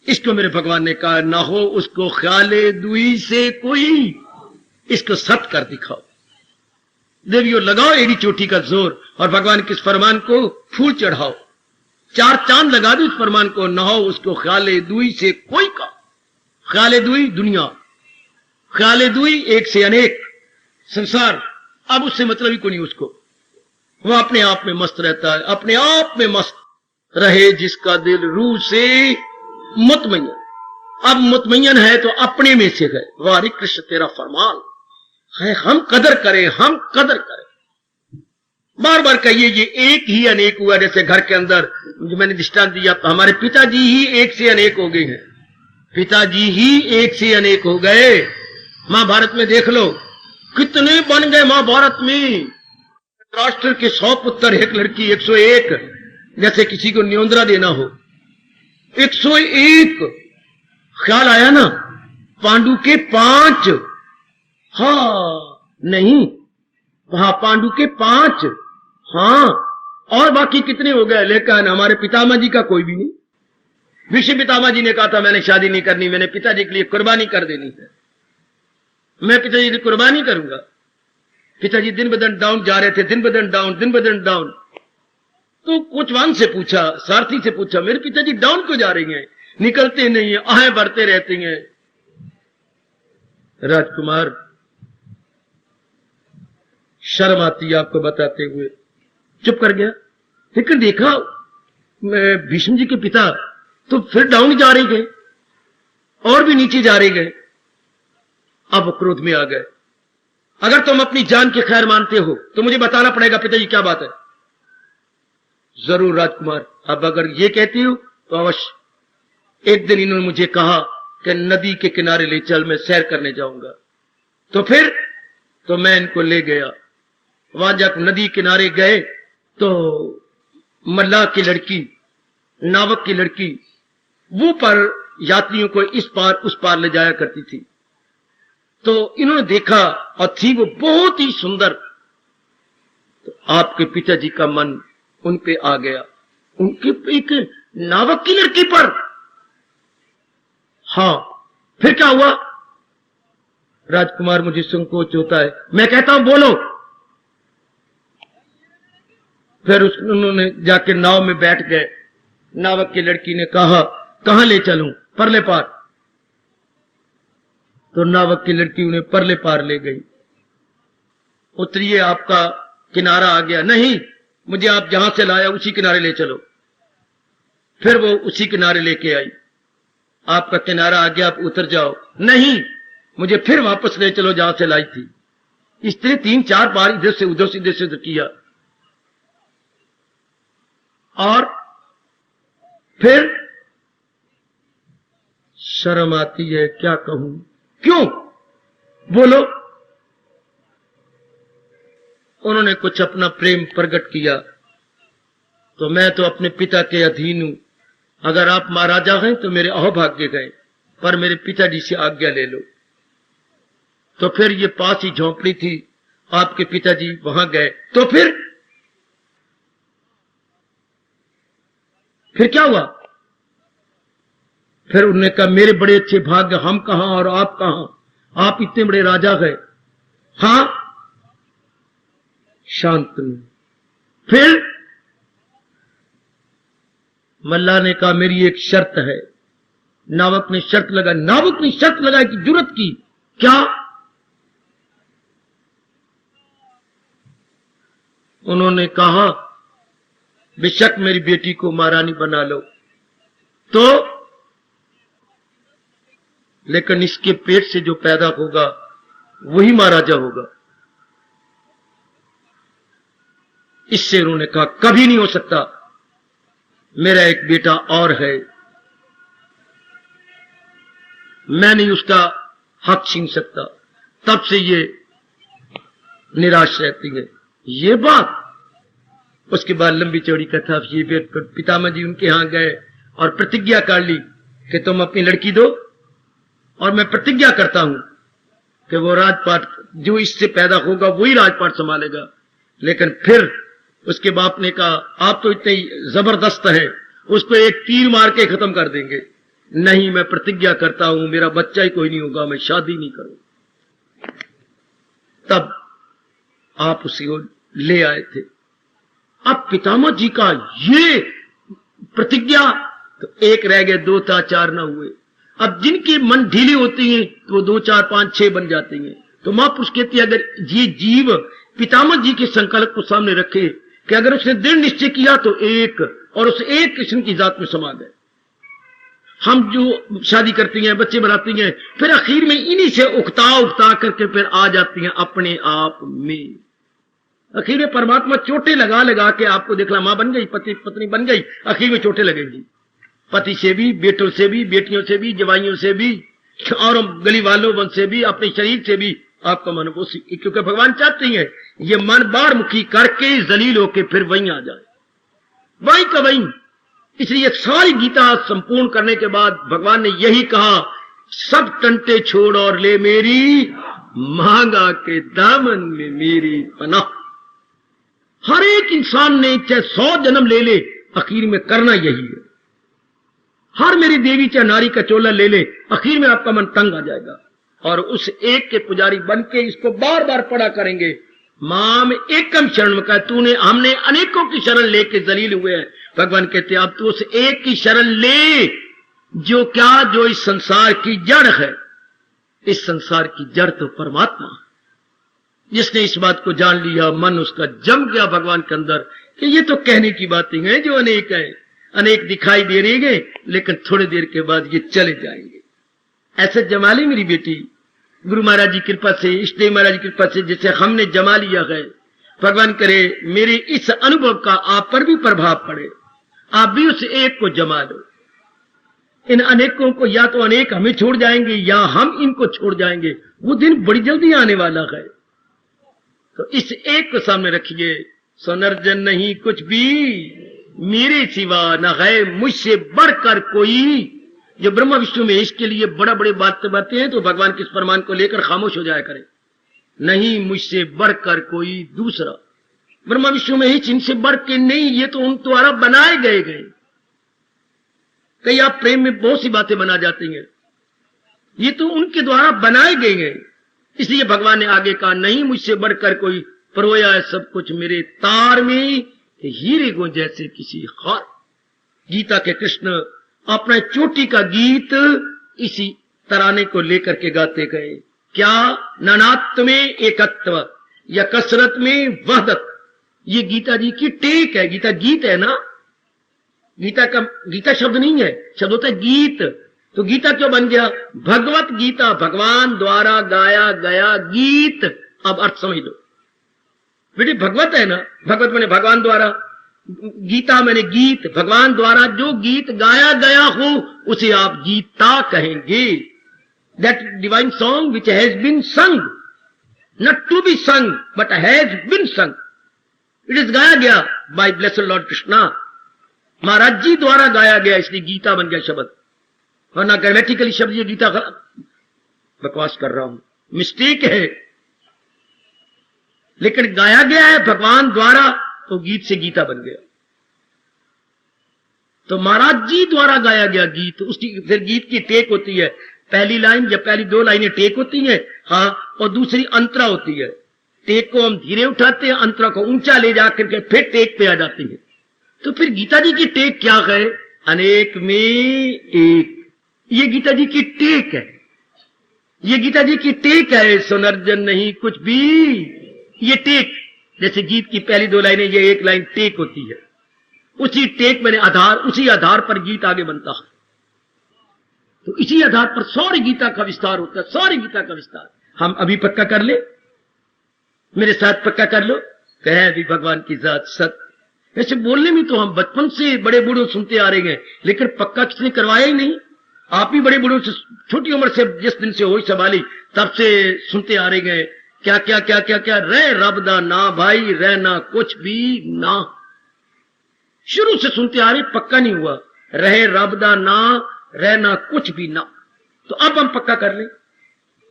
इसको मेरे भगवान ने कहा, ना हो उसको ख्याले दुई से कोई, इसको सत कर दिखाओ। देवियों, लगाओ एड़ी चोटी का जोर और भगवान के इस फरमान को फूल चढ़ाओ, चार चांद लगा दो इस फरमान को, ना हो उसको ख्याले दुई से कोई का। ख्याले दुई दुनिया, ख्याले दुई एक से अनेक संसार। अब उससे मतलब ही कोई नहीं उसको, वो अपने आप में मस्त रहता है, अपने आप में मस्त रहे जिसका दिल रूह से मुतमय्यन। अब मुतमय्यन है तो अपने में से है। वारी कृष्ण तेरा फरमान है, हम कदर करें, हम कदर करें। बार बार कहिए, ये एक ही अनेक हुआ। जैसे घर के अंदर जो मैंने दृष्टांत दिया, हमारे पिताजी ही एक से अनेक हो गए हैं, पिताजी ही एक से अनेक हो गए। महाभारत में देख लो कितने बन गए महाभारत में। राष्ट्र के 100 पुत्र, एक लड़की 101, जैसे किसी को न्योंदरा देना हो 101। ख्याल आया ना? पांडु के 5, हाँ नहीं, हाँ पांडु के 5, हाँ, और बाकी कितने हो गए, लेकिन हमारे पितामह जी का कोई भी नहीं। ऋषि पितामह जी ने कहा था मैंने शादी नहीं करनी, मैंने पिताजी के लिए कुर्बानी कर देनी है, मैं पिताजी की कुर्बानी करूंगा। पिताजी दिन ब दिन डाउन जा रहे थे, दिन ब दिन डाउन, दिन ब दिन डाउन। तो कोचवान से पूछा, सारथी से पूछा, मेरे पिताजी डाउन क्यों जा रही हैं, निकलते नहीं है, आहें भरते रहती हैं। राजकुमार शर्म आती है आपको बताते हुए, चुप कर गया। लेकिन देखा भीष्म जी के पिता तो फिर डाउन जा रहे गए और भी नीचे जा रहे गए। अब क्रोध में आ गए, अगर तुम अपनी जान की खैर मानते हो तो मुझे बताना पड़ेगा पिताजी क्या बात है। जरूर राजकुमार, अब अगर ये कहती हो तो अवश्य। एक दिन इन्होंने मुझे कहा कि नदी के किनारे ले चल, मैं सैर करने जाऊंगा। तो फिर तो मैं इनको ले गया। वहां जब नदी किनारे गए तो मल्लाह की लड़की, नावक की लड़की, वो पर यात्रियों को इस पार उस पार ले जाया करती थी। तो इन्होंने देखा और थी वो बहुत ही सुंदर। तो आपके पिताजी का मन उन पे आ गया, उनके एक नावक की लड़की पर। हां, फिर क्या हुआ राजकुमार, मुझे संकोच होता है, मैं कहता हूं बोलो। फिर उन्होंने जाके नाव में बैठ गए। नावक की लड़की ने कहा कहां ले चलूं, परले पार। तो नावक की लड़की उन्हें परले पार ले गई। उतरिए, आपका किनारा आ गया। नहीं, मुझे आप जहां से लाया उसी किनारे ले चलो। फिर वो उसी किनारे लेके आई। आपका किनारा आ गया, आप उतर जाओ। नहीं, मुझे फिर वापस ले चलो जहां से लाई थी। इस तरह 3-4 बार इधर से उधर, सीधे से उधर किया। और फिर शर्म आती है, क्या कहूं, क्यों, बोलो। उन्होंने कुछ अपना प्रेम प्रकट किया। तो मैं तो अपने पिता के अधीन हूं, अगर आप महाराजा हैं तो मेरे अहोभाग्य गए, पर मेरे पिताजी से आज्ञा ले लो। तो फिर ये पास ही झोंपड़ी थी, आपके पिताजी वहां गए। तो फिर क्या हुआ, फिर उन्होंने कहा मेरे बड़े अच्छे भाग्य, हम कहां और आप कहां, आप इतने बड़े राजा गए। हां, शांत नहीं। फिर मल्लाह ने कहा मेरी एक शर्त है। नावक ने शर्त लगाई, नावक ने शर्त लगाई कि जुर्रत की, क्या? उन्होंने कहा बेशक मेरी बेटी को महारानी बना लो, तो लेकिन इसके पेट से जो पैदा होगा वही महाराजा होगा। इससे उन्होंने कहा कभी नहीं हो सकता, मेरा एक बेटा और है, मैं नहीं उसका हक छीन सकता। तब से ये निराश रहती है। ये बात, उसके बाद लंबी चौड़ी कथा। ये पितामह जी उनके यहां गए और प्रतिज्ञा कर ली कि तुम अपनी लड़की दो और मैं प्रतिज्ञा करता हूं कि वो राजपाट जो इससे पैदा होगा वही राजपाट संभालेगा। लेकिन फिर उसके बाप ने कहा आप तो इतने जबरदस्त हैं, उसको एक तीर मार के खत्म कर देंगे। नहीं, मैं प्रतिज्ञा करता हूं मेरा बच्चा ही कोई नहीं होगा, मैं शादी नहीं करूं। तब आप उसी को ले आए थे। अब पितामह जी का ये प्रतिज्ञा, तो एक रह गए, 2 था, 4 ना हुए। अब जिनकी मन ढीली होती है तो 2, 4, 5, 6 बन जाती हैं। तो महापुरुष कहती है अगर ये जीव पितामह जी के संकल्प को सामने रखे कि अगर उसने दृढ़ निश्चय किया तो एक, और उस एक कृष्ण की जात में समा गए। हम जो शादी करती हैं, बच्चे बनाती हैं, फिर आखिर में इन्हीं से उकता करके फिर आ जाती हैं अपने आप में। आखिर में परमात्मा चोटें लगा लगा के आपको देखला, मां बन गई, पति पत्नी बन गई, आखिर में चोटें लगेंगी, पति से भी, बेटों से भी, बेटियों से भी, जवाइयों से भी, और गली वालों वन से भी, अपने शरीर से भी आपका मन वो, क्योंकि भगवान चाहते हैं ये मन बार मुखी करके जलील होके फिर वहीं आ जाए, वहीं का वहीं। इसलिए सारी गीता संपूर्ण करने के बाद भगवान ने यही कहा, सब टंटे छोड़ और ले मेरी मांगा के दामन में मेरी पनाह। हर एक इंसान ने चाहे 100 जन्म ले ले, आखिर में करना यही है। हर मेरी देवी चाहे नारी का चोला ले ले, आखिर में आपका मन तंग आ जाएगा और उस एक के पुजारी बन के इसको बार बार पढ़ा करेंगे। माम एकम शरण का तूने, हमने अनेकों की शरण लेके जलील हुए हैं। भगवान कहते हैं अब तू उस एक की शरण ले जो क्या, जो इस संसार की जड़ है। इस संसार की जड़ तो परमात्मा। जिसने इस बात को जान लिया, मन उसका जम गया भगवान के अंदर कि ये तो कहने की बातें हैं जो अनेक है, अनेक दिखाई दे रही है, लेकिन थोड़ी देर के बाद ये चले जाएंगे। ऐसे जमा ली मेरी बेटी गुरु महाराज जी कृपा से, इष्टदेव महाराज जी कृपा से, जिसे हमने जमा लिया है। भगवान करे मेरे इस अनुभव का आप पर भी प्रभाव पड़े, आप भी उस एक को जमा लो। इन अनेकों को या तो अनेक हमें छोड़ जाएंगे या हम इनको छोड़ जाएंगे। वो दिन बड़ी जल्दी आने वाला है। तो इस एक को सामने रखिए। सुनर्जन नहीं कुछ भी मेरे सिवा, न है मुझसे बढ़कर कोई। जो ब्रह्मा विष्णु में इसके लिए बड़ा बड़े बातें बातें हैं तो भगवान के इस फरमान को लेकर खामोश हो जाया करें। नहीं मुझसे बढ़कर कोई दूसरा। ब्रह्मा विष्णु में ही इनसे बढ़ के नहीं, ये तो उन द्वारा बनाए गए। कई आप प्रेम में बहुत सी बातें बना जाती हैं, ये तो उनके द्वारा बनाए गए हैं। इसलिए भगवान ने आगे कहा नहीं मुझसे बढ़कर कोई, परोया है सब कुछ मेरे तार में हीरे को जैसे किसी खार। गीता के कृष्ण अपना चोटी का गीत इसी तराने को लेकर के गाते गए। क्या नानात्व में एकत्व या कसरत में वहदत, ये गीता जी की टेक है। गीता गीत है ना, गीता शब्द नहीं है, शब्द होता है गीत। तो गीता क्यों बन गया? भगवत गीता, भगवान द्वारा गाया गया गीत। अब अर्थ समझ लो बेटे, भगवत है ना, भगवत मैंने भगवान द्वारा, गीता मैंने गीत, भगवान द्वारा जो गीत गाया गया हो उसे आप गीता कहेंगे। That divine song which has been sung, not to be sung but has been sung. It is गाया गया by blessed lord Krishna, Maharaj ji द्वारा गाया गया, इसलिए गीता बन गया शब्द। वरना ग्रामेटिकली शब्द ये गीता बकवास कर रहा हूं, मिस्टेक है, लेकिन गाया गया है भगवान द्वारा तो गीत से गीता बन गया। तो महाराज जी द्वारा गाया गया गीत, उसकी फिर गीत की टेक होती है। पहली लाइन या पहली 2 लाइनें टेक होती हैं, हाँ, और दूसरी अंतरा होती है। टेक को हम धीरे उठाते हैं, अंतरा को ऊंचा ले जाकर के फिर टेक पे आ जाती है। तो फिर गीता जी की टेक क्या है? अनेक में एक। ये गीता जी की टेक है, ये गीता जी की टेक है। सुनर्जन नहीं कुछ भी, ये टेक, जैसे गीत की पहली 2 लाइनें, ये एक लाइन टेक होती है। उसी टेक मैंने आधार, उसी आधार पर गीत आगे बनता है। तो इसी आधार पर सारी गीता का विस्तार होता है, सारी गीता का विस्तार। हम अभी पक्का कर ले, मेरे साथ पक्का कर लो, कह भी भगवान की जात सत्य। ऐसे बोलने में तो हम बचपन से बड़े बूढ़ों सुनते आ रहे हैं, लेकिन पक्का किसने करवाया ही नहीं। आप ही बड़े बूढ़ों से छोटी उम्र से, जिस दिन से होश संभाली तब से सुनते आ रहे हैं। क्या क्या क्या क्या क्या, रह रब दा ना भाई, रहना कुछ भी ना। शुरू से सुनते आ रहे, पक्का नहीं हुआ। रहे रब दा ना, रहना कुछ भी ना। तो अब हम पक्का कर लें।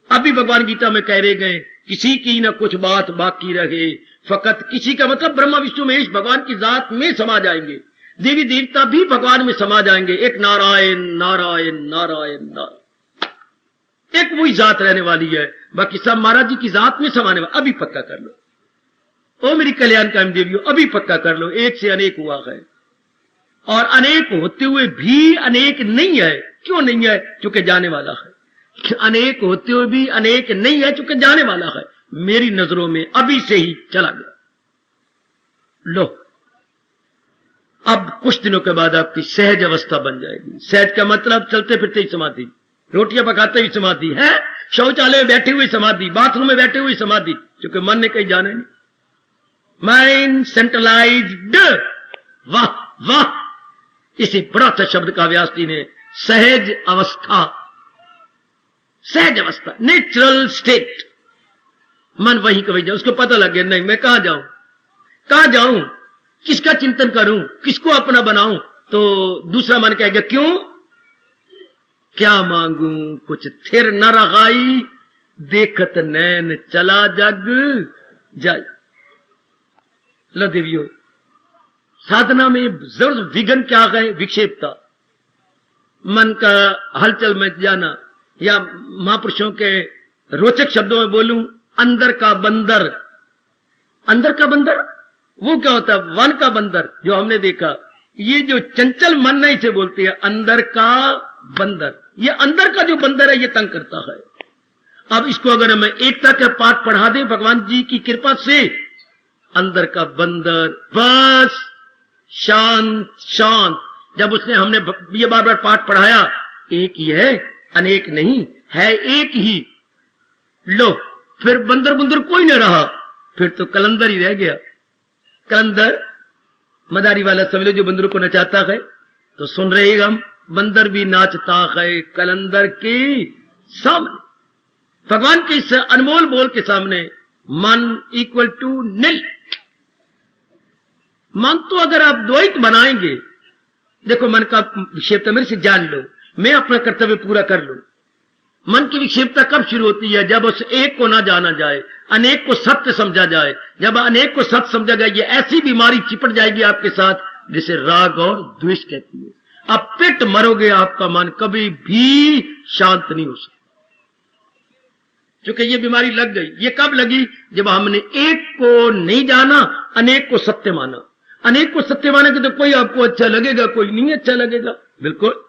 अभी भगवान गीता में कह रहे गए किसी की ना कुछ बात बाकी रहे, फकत किसी का मतलब ब्रह्मा विष्णु महेश भगवान की जात में समा जाएंगे। देवी देवता भी भगवान में समा जाएंगे। एक नारायण नारायण नारायण नारायण, एक वही जात रहने वाली है, बाकी सब महाराज जी की जात में समाने वाले। अभी पक्का कर लो ओ मेरी कल्याणकामी देवियों, अभी पक्का कर लो। एक से अनेक हुआ है और अनेक होते हुए भी अनेक नहीं है। क्यों नहीं है? क्योंकि जाने वाला है। अनेक होते हुए भी अनेक नहीं है क्योंकि जाने वाला है। मेरी नजरों में अभी से ही चला गया। लो, अब कुछ दिनों के बाद आपकी सहज अवस्था बन जाएगी। सहज का मतलब चलते फिरते ही समाधि, रोटियां पकाते हुए समाधि है, शौचालय में बैठे हुए समाधि, बाथरूम में बैठे हुए समाधि, क्योंकि मन ने कहीं जाने नहीं। Mind centralised. वाह वाह, इसी बड़ा सा शब्द का व्यासजी ने सहज अवस्था, सहज अवस्था, नेचुरल स्टेट। मन वहीं कभी जाए, उसको पता लग गया नहीं मैं कहां जाऊं, कहां जाऊं, किसका चिंतन करूं, किसको अपना बनाऊं। तो दूसरा मन कहेगा क्यों, क्या मांगू कुछ थिर न रहाई, देखत नैन चला जग जाए। लो देवियों, साधना में जरूर विघन क्या है? विक्षेपता, मन का हलचल में जाना, या महापुरुषों के रोचक शब्दों में बोलूं, अंदर का बंदर। अंदर का बंदर वो क्या होता है? वन का बंदर जो हमने देखा, ये जो चंचल मन नहीं से बोलती है, अंदर का बंदर। ये अंदर का जो बंदर है ये तंग करता है। अब इसको अगर मैं एकता के पाठ पढ़ा दें भगवान जी की कृपा से, अंदर का बंदर, बस शांत शांत। जब उसने हमने ये बार बार पाठ पढ़ाया, एक ही है, अनेक नहीं है, एक ही। लो फिर बंदर बुंदर कोई न रहा, फिर तो कलंदर ही रह गया। कलंदर मदारी वाला समझ लो, जो बंदरों को नचाता है। तो सुन रहे हम, बंदर भी नाचता है कलंदर के सामने। भगवान के इस अनमोल बोल के सामने मन इक्वल टू नील। मन तो अगर आप द्वैत बनाएंगे, देखो मन का विक्षेपता मेरे से जान लो, मैं अपना कर्तव्य पूरा कर लूं। मन की विक्षेपता कब शुरू होती है? जब उस एक को ना जाना जाए, अनेक को सत्य समझा जाए। जब अनेक को सत्य समझा जाए, ये ऐसी बीमारी चिपट जाएगी आपके साथ जिसे राग और द्वेष कहती है। अब पिट मरोगे, आपका मन कभी भी शांत नहीं हो सकता, क्योंकि ये बीमारी लग गई। ये कब लगी? जब हमने एक को नहीं जाना, अनेक को सत्य माना। अनेक को सत्य मानेंगे तो कोई आपको अच्छा लगेगा, कोई नहीं अच्छा लगेगा। बिल्कुल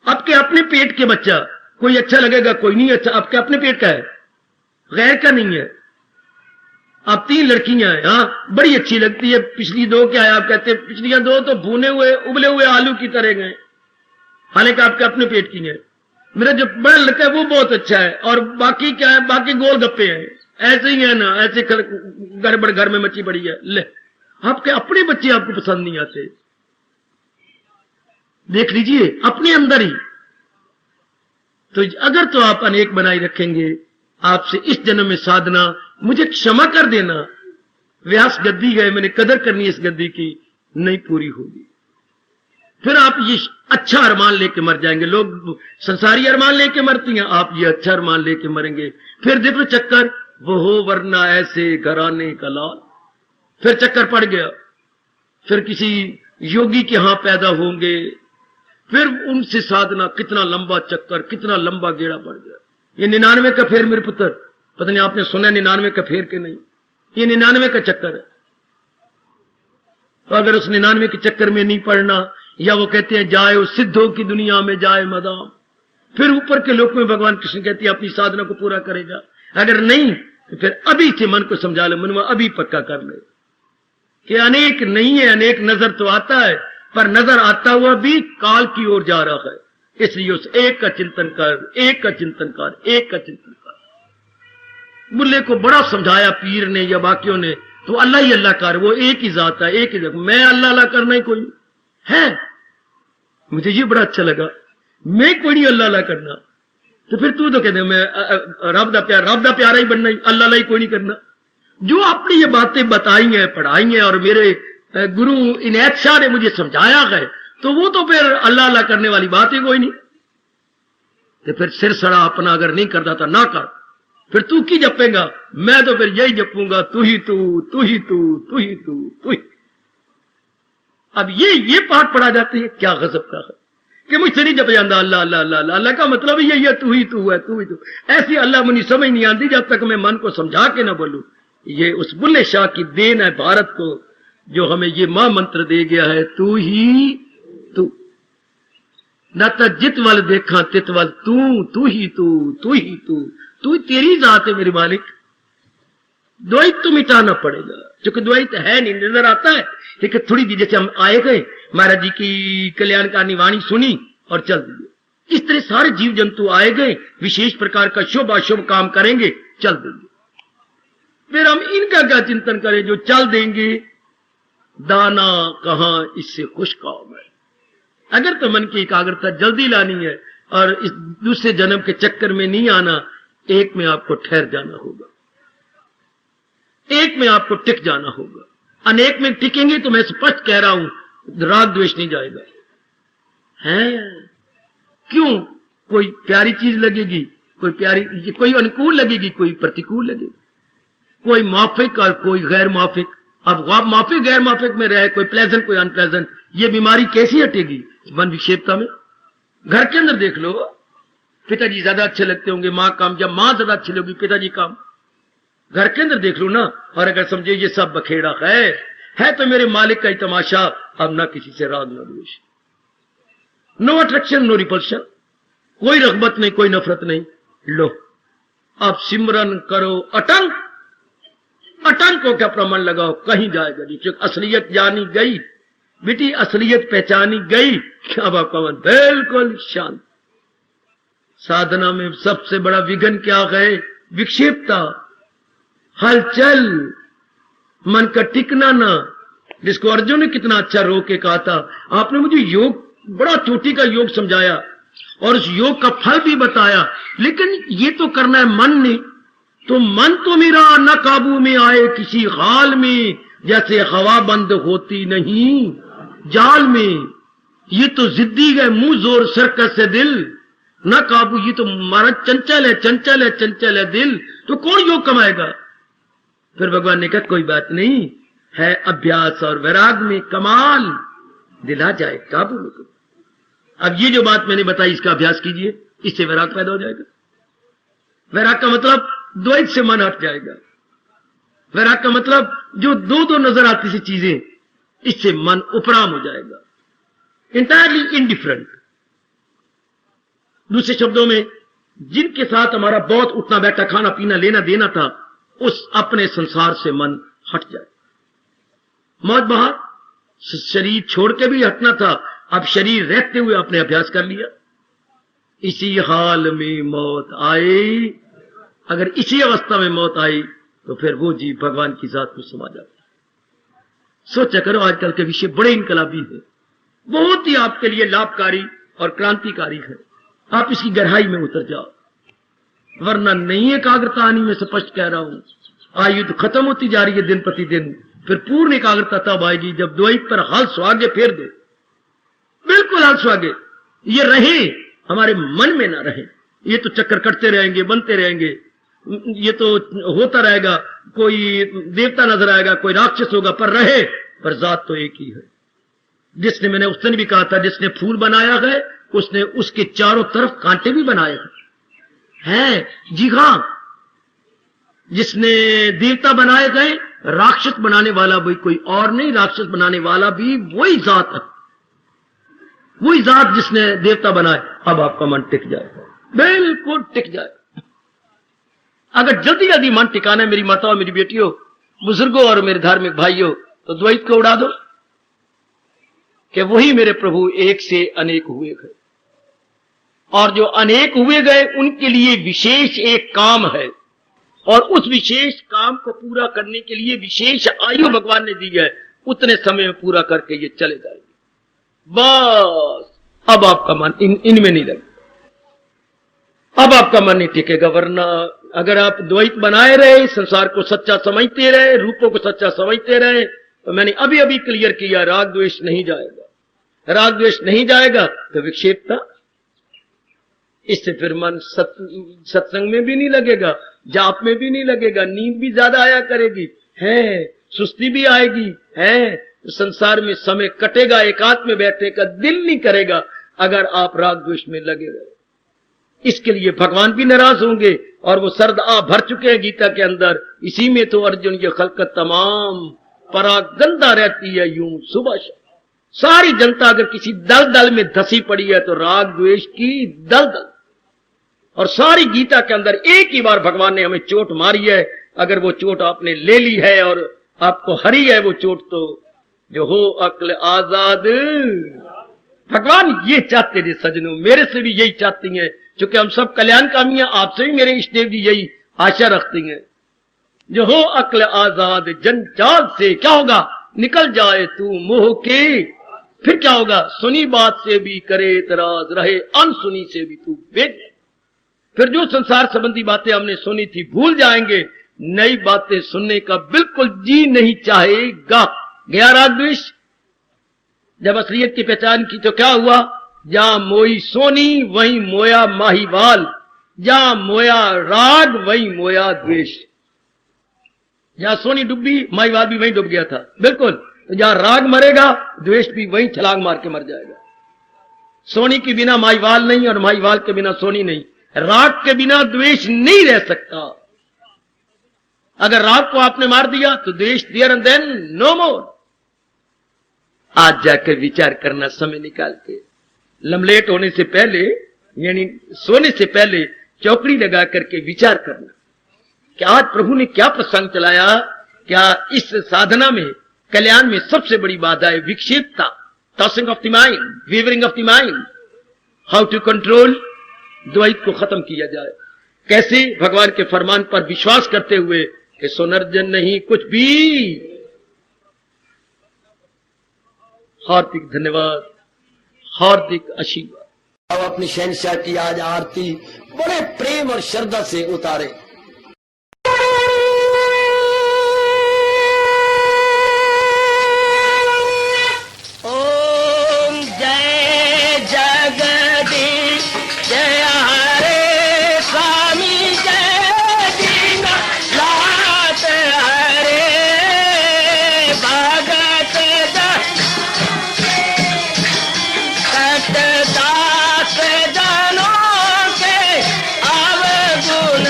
आपके अपने पेट के बच्चा, कोई अच्छा लगेगा, कोई नहीं अच्छा। आपके अपने पेट का है, गैर का नहीं है। आप 3 लड़कियां हैं, हाँ बड़ी अच्छी लगती है, पिछली 2 क्या है? आप कहते हैं पिछली 2 तो भुने हुए उबले हुए आलू की तरह गए, हालांकि आपके अपने पेट की है। मेरा जो बड़ा लड़का है वो बहुत अच्छा है, और बाकी क्या है? बाकी गोलगप्पे हैं। ऐसे ही है ना, ऐसे गड़बड़ घर में मची पड़ी है। ले, आपके अपने बच्चे आपको पसंद नहीं आते, देख लीजिए अपने अंदर ही। तो अगर तो आप अनेक बनाए रखेंगे, आपसे इस जन्म में साधना, मुझे क्षमा कर देना, व्यास गद्दी है, मैंने कदर करनी है इस गद्दी की, नहीं पूरी होगी। फिर आप ये अच्छा अरमान लेके मर जाएंगे। लोग संसारी अरमान लेके मरती हैं, आप ये अच्छा अरमान लेके मरेंगे। फिर देखो चक्कर, वो हो वरना ऐसे घराने का लाल। फिर चक्कर पड़ गया, फिर किसी योगी के यहां पैदा होंगे, फिर उनसे साधना, कितना लंबा चक्कर, कितना लंबा गेड़ा पड़ गया। ये 99 का फेर मेरे पुत्र, पता नहीं आपने सुना 99 का फेर के नहीं, ये 99 का चक्कर है। तो अगर उस 99 के चक्कर में नहीं पड़ना, या वो कहते हैं जाए उस सिद्धों की दुनिया में जाए मदाम, फिर ऊपर के लोक में भगवान कृष्ण कहते हैं अपनी साधना को पूरा करेगा। अगर नहीं तो फिर अभी से मन को समझा ले, मनवा अभी पक्का कर ले कि अनेक नहीं है। अनेक नजर तो आता है, पर नजर आता हुआ भी काल की ओर जा रहा है। इसलिए उस एक का चिंतन कर, एक का चिंतन कर, एक का चिंतन कर। मुल्ले को बड़ा समझाया पीर ने या बाकियों ने, तो अल्लाह ही अल्लाह कर, वो एक ही जात है, एक ही जगह। मैं अल्लाह अल्लाह करना ही कोई है, मुझे ये बड़ा अच्छा लगा, मैं कोई नहीं अल्लाह अल्लाह करना। तो फिर तू तो कहते मैं रब दा प्यारा ही बनना, अल्लाह अल्लाह ही कोई नहीं करना। जो आपने ये बातें बताई हैं, पढ़ाई हैं, और मेरे गुरु इनायत शाह ने मुझे समझाया है, तो वो तो फिर अल्लाह अल्लाह करने वाली बात ही कोई नहीं। तो फिर सिर सड़ा अपना अगर नहीं करता था ना कर, फिर तू की जपेगा? मैं तो फिर यही जपूंगा, तू ही तू, तू ही तू, तू ही तू, तू ही। अब ये पाठ पढ़ा जाते हैं, क्या गजब का है कि मुझसे नहीं जप जाता अल्लाह अल्लाह अल्लाह। अल्लाह का मतलब यही है, तू ही तू है, तू ही तू। ऐसी अल्लाह मुझे समझ नहीं आती जब तक मैं मन को समझा के ना बोलूं। ये उस बुल्ले शाह की देन है भारत को, जो हमें ये महामंत्र दे गया है, तू ही तू। न तो जित वाल देखा तित वाल तू, तू ही तू, तू ही तू, तू तेरी जात है मेरे मालिक। द्वैत तो मिटाना पड़ेगा, क्योंकि द्वैत है नहीं, नजर आता है। लेकिन थोड़ी देर जैसे हम आए गए, महाराज जी की कल्याणकारिणी वाणी सुनी और चल दिए। इस तरह सारे जीव जंतु आए गए, विशेष प्रकार का शुभ अशुभ काम करेंगे, चल देंगे। फिर हम इनका क्या चिंतन करें जो चल देंगे? दाना कहां इससे खुश काम है। अगर तो मन की एकाग्रता जल्दी लानी है और इस दूसरे जन्म के चक्कर में नहीं आना, एक में आपको ठहर जाना होगा, एक में आपको टिक जाना होगा। अनेक में टिकेंगे तो मैं स्पष्ट कह रहा हूं, राग द्वेष नहीं जाएगा। है क्यों? कोई प्यारी चीज लगेगी, कोई अनुकूल लगेगी, कोई प्रतिकूल लगेगी, कोई माफिक और कोई गैर माफिक। अब वह माफिक गैर माफिक में रहे, कोई प्लेजेंट कोई अनप्लेजेंट, ये बीमारी कैसी हटेगी मन विक्षेपता में? घर के अंदर देख लो, पिताजी ज्यादा अच्छे लगते होंगे, माँ काम, जब माँ ज्यादा अच्छी लगेगी पिताजी काम। घर के अंदर देख लो ना, और अगर समझे ये सब बखेड़ा है तो मेरे मालिक का ही तमाशा, अब ना किसी से राग ना द्वेष, नो अट्रैक्शन नो रिपल्शन, कोई रगबत नहीं कोई नफरत नहीं। लो अब सिमरन करो अटंक, अटंक को क्या प्रमाण लगाओ, कहीं जाएगा नहीं, क्योंकि असलियत जानी गई बेटी, असलियत पहचानी गई, अब आपका मन बिल्कुल शांत। साधना में सबसे बड़ा विघ्न क्या है? विक्षेपता, हलचल, मन का टिकना ना, जिसको अर्जुन ने कितना अच्छा रोक के कहा था, आपने मुझे योग, बड़ा चोटी का योग समझाया और उस योग का फल भी बताया, लेकिन ये तो करना है मन ने, तो मन तो मेरा न काबू में आए किसी हाल में, जैसे हवा बंद होती नहीं जाल में, ये तो जिद्दी है मुंह जोर सर्कस से दिल न काबू, ये तो मारा चंचल है चंचल है चंचल है दिल, तो कौन योग कमाएगा? फिर भगवान ने कहा कोई बात नहीं है, अभ्यास और वैराग में कमाल, दिला जाए काबू में। अब ये जो बात मैंने बताई इसका अभ्यास कीजिए, इससे वैराग पैदा हो जाएगा। वैराग का मतलब द्वैत से मन हट जाएगा। वैराग का मतलब जो दो दो नजर आती सी चीजें, इससे मन उपराम हो जाएगा, इंटायरली इंडिफरेंट। दूसरे शब्दों में, जिनके साथ हमारा बहुत उठना बैठा खाना पीना लेना देना था, उस अपने संसार से मन हट जाए। मौत बाहर, शरीर छोड़ के भी हटना था, अब शरीर रहते हुए आपने अभ्यास कर लिया। इसी हाल में मौत आए, अगर इसी अवस्था में मौत आई तो फिर वो जीव भगवान की जात में समा जाता है। सोचा करो, आजकल के विषय बड़े इनकलाबी है, बहुत ही आपके लिए लाभकारी और क्रांतिकारी है। आप इसकी गहराई में उतर जाओ, वरना नहीं एकाग्रता आनी, मैं स्पष्ट कह रहा हूं। आयु तो खत्म होती जा रही है दिन प्रतिदिन, फिर पूर्ण एकाग्रता तब आएगी जब द्वैत पर हल स्वागे फेर दे, बिल्कुल हल स्वागे, ये रहे हमारे मन में ना रहे। ये तो चक्कर कटते रहेंगे, बनते रहेंगे, ये तो होता रहेगा, कोई देवता नजर आएगा, कोई राक्षस होगा, पर रहे, पर जात तो एक ही है। जिसने, मैंने उस दिन भी कहा था, जिसने फूल बनाया है उसने उसके चारों तरफ कांटे भी बनाए हैं, जी हां। जिसने देवता बनाए गए, राक्षस बनाने वाला भी कोई और नहीं, राक्षस बनाने वाला भी वही जात है, वही जात जिसने देवता बनाए। अब आपका मन टिक जाएगा, बिल्कुल टिक जाएगा। अगर जल्दी जल्दी मन टिकाना है मेरी माताओं, मेरी बेटियों, बुजुर्गों और मेरे धार्मिक भाइयों, तो द्वैत को उड़ा दो कि वही मेरे प्रभु एक से अनेक हुए गए, और जो अनेक हुए गए उनके लिए विशेष एक काम है, और उस विशेष काम को पूरा करने के लिए विशेष आयु भगवान ने दी है, उतने समय में पूरा करके ये चले जाएंगे। बस अब आपका मन इनमें नहीं लगेगा, अब आपका मन नहीं टिकेगा। वरना अगर आप द्वैत बनाए रहे, संसार को सच्चा समझते रहे, रूपों को सच्चा समझते रहे, तो मैंने अभी अभी क्लियर किया, राग द्वेष नहीं जाएगा। राग द्वेष नहीं जाएगा तो विक्षेपता, इससे फिर मन सत्संग में भी नहीं लगेगा, जाप में भी नहीं लगेगा, नींद भी ज्यादा आया करेगी, है सुस्ती भी आएगी, है तो संसार में समय कटेगा, एकांत में बैठने का दिल नहीं करेगा अगर आप राग द्वेष में लगे रहे। इसके लिए भगवान भी नाराज होंगे, और वो सर्द आ भर चुके हैं गीता के अंदर। इसी में तो अर्जुन ये खलकत तमाम परागंदा रहती है, यूं सुबह सारी जनता अगर किसी दल दल में धसी पड़ी है तो राग द्वेष की दल दल। और सारी गीता के अंदर एक ही बार भगवान ने हमें चोट मारी है, अगर वो चोट आपने ले ली है और आपको हरी है वो चोट, तो जो हो अक्ल आजाद। भगवान ये चाहते थे सजनों, मेरे से भी यही चाहती हैं, क्योंकि हम सब कल्याणकामी हैं, आपसे भी मेरे इष्ट देव जी यही आशा रखती हैं। जो हो अक्ल आजाद जंजाल से, क्या होगा, निकल जाए तू मोह के, फिर क्या होगा, सुनी बात से भी करे इतराज, रहे अनसुनी से भी तू बेच। फिर जो संसार संबंधी बातें हमने सुनी थी भूल जाएंगे, नई बातें सुनने का बिल्कुल जी नहीं चाहेगा। गया राग द्वेष, जब असलियत की पहचान की तो क्या हुआ, जहां मोई सोनी वहीं मोया माहीवाल, जहां मोया राग वहीं मोया द्वेष। जहां सोनी डूबी माईवाल भी वहीं डूब गया था, बिल्कुल। तो जहां राग मरेगा द्वेष भी वहीं छलांग मार के मर जाएगा। सोनी के बिना माईवाल नहीं और माईवाल के बिना सोनी नहीं। राग के बिना द्वेष नहीं रह सकता। अगर राग को आपने मार दिया तो द्वेष देयर एंड देन नो मोर। आज जाकर विचार करना समय निकाल के, लमलेट होने से पहले यानी सोने से पहले चौकड़ी लगा करके विचार करना कि आज प्रभु ने क्या प्रसंग चलाया। क्या इस साधना में, कल्याण में सबसे बड़ी बाधा है विक्षेपता, tossing of the mind, wavering of the mind. How to control, द्वैत को खत्म किया जाए। कैसे? भगवान के फरमान पर विश्वास करते हुए कि सुनर्जन नहीं कुछ भी। हार्दिक धन्यवाद, हार्दिक आशीर्वाद। अब अपनी शहंशाह की आज आरती बड़े प्रेम और श्रद्धा से उतारे। ओम जय जगदीश जय हरे स्वामी जय दीनानाथ हरे भगत दास जनों के अवगुण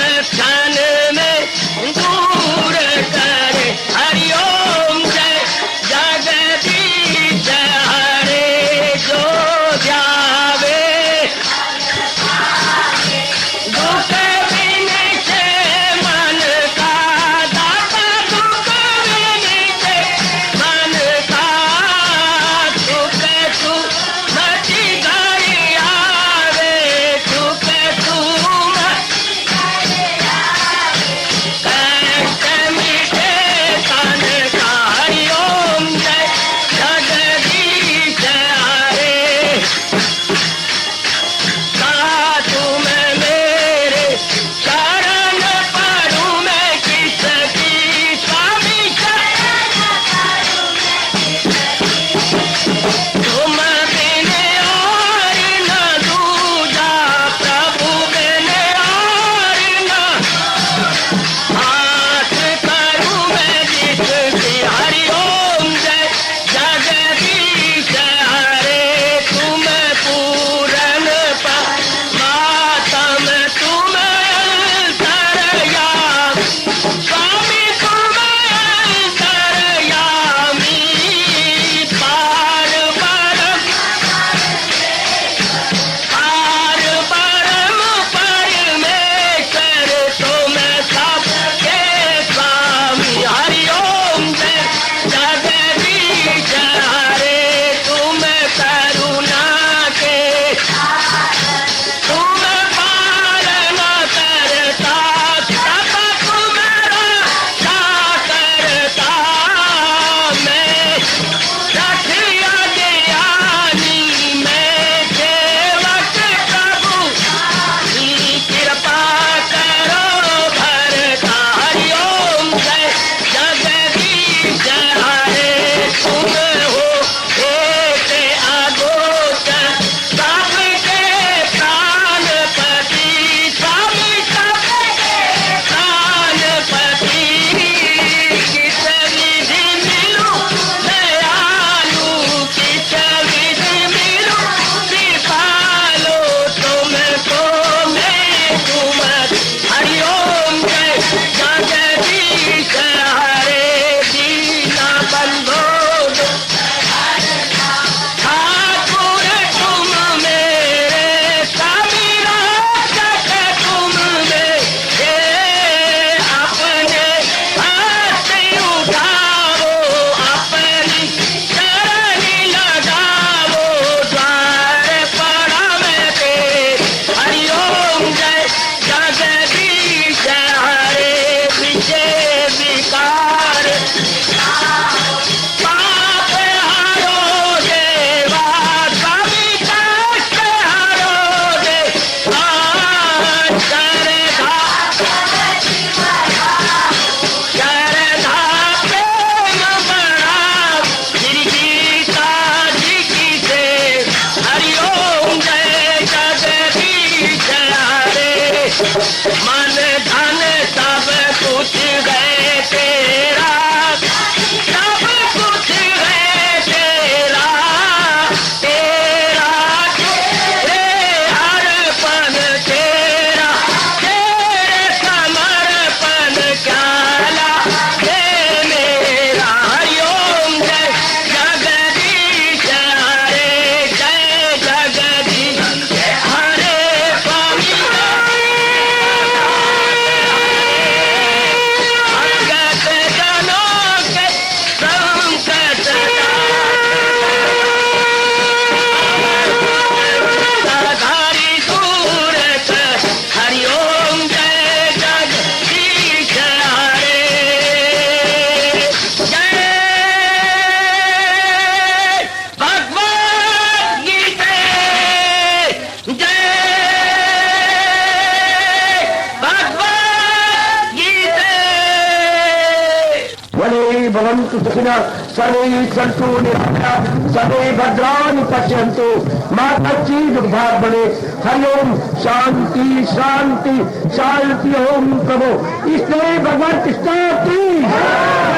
भवन्तु सुखिनः सर्वे सन्तु निरामयाः सर्वे भद्राणि पश्यन्तु मा कश्चित् दुर्भाग् भवेत्। हरि ओम शांति शांति शांति। ओम प्रभु इसलिए भगवान कृष्ण की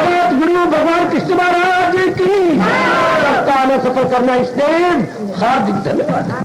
जगत गुरु भगवान कृष्ण महाराज की सफल करना इसलिए हार्दिक धन्यवाद।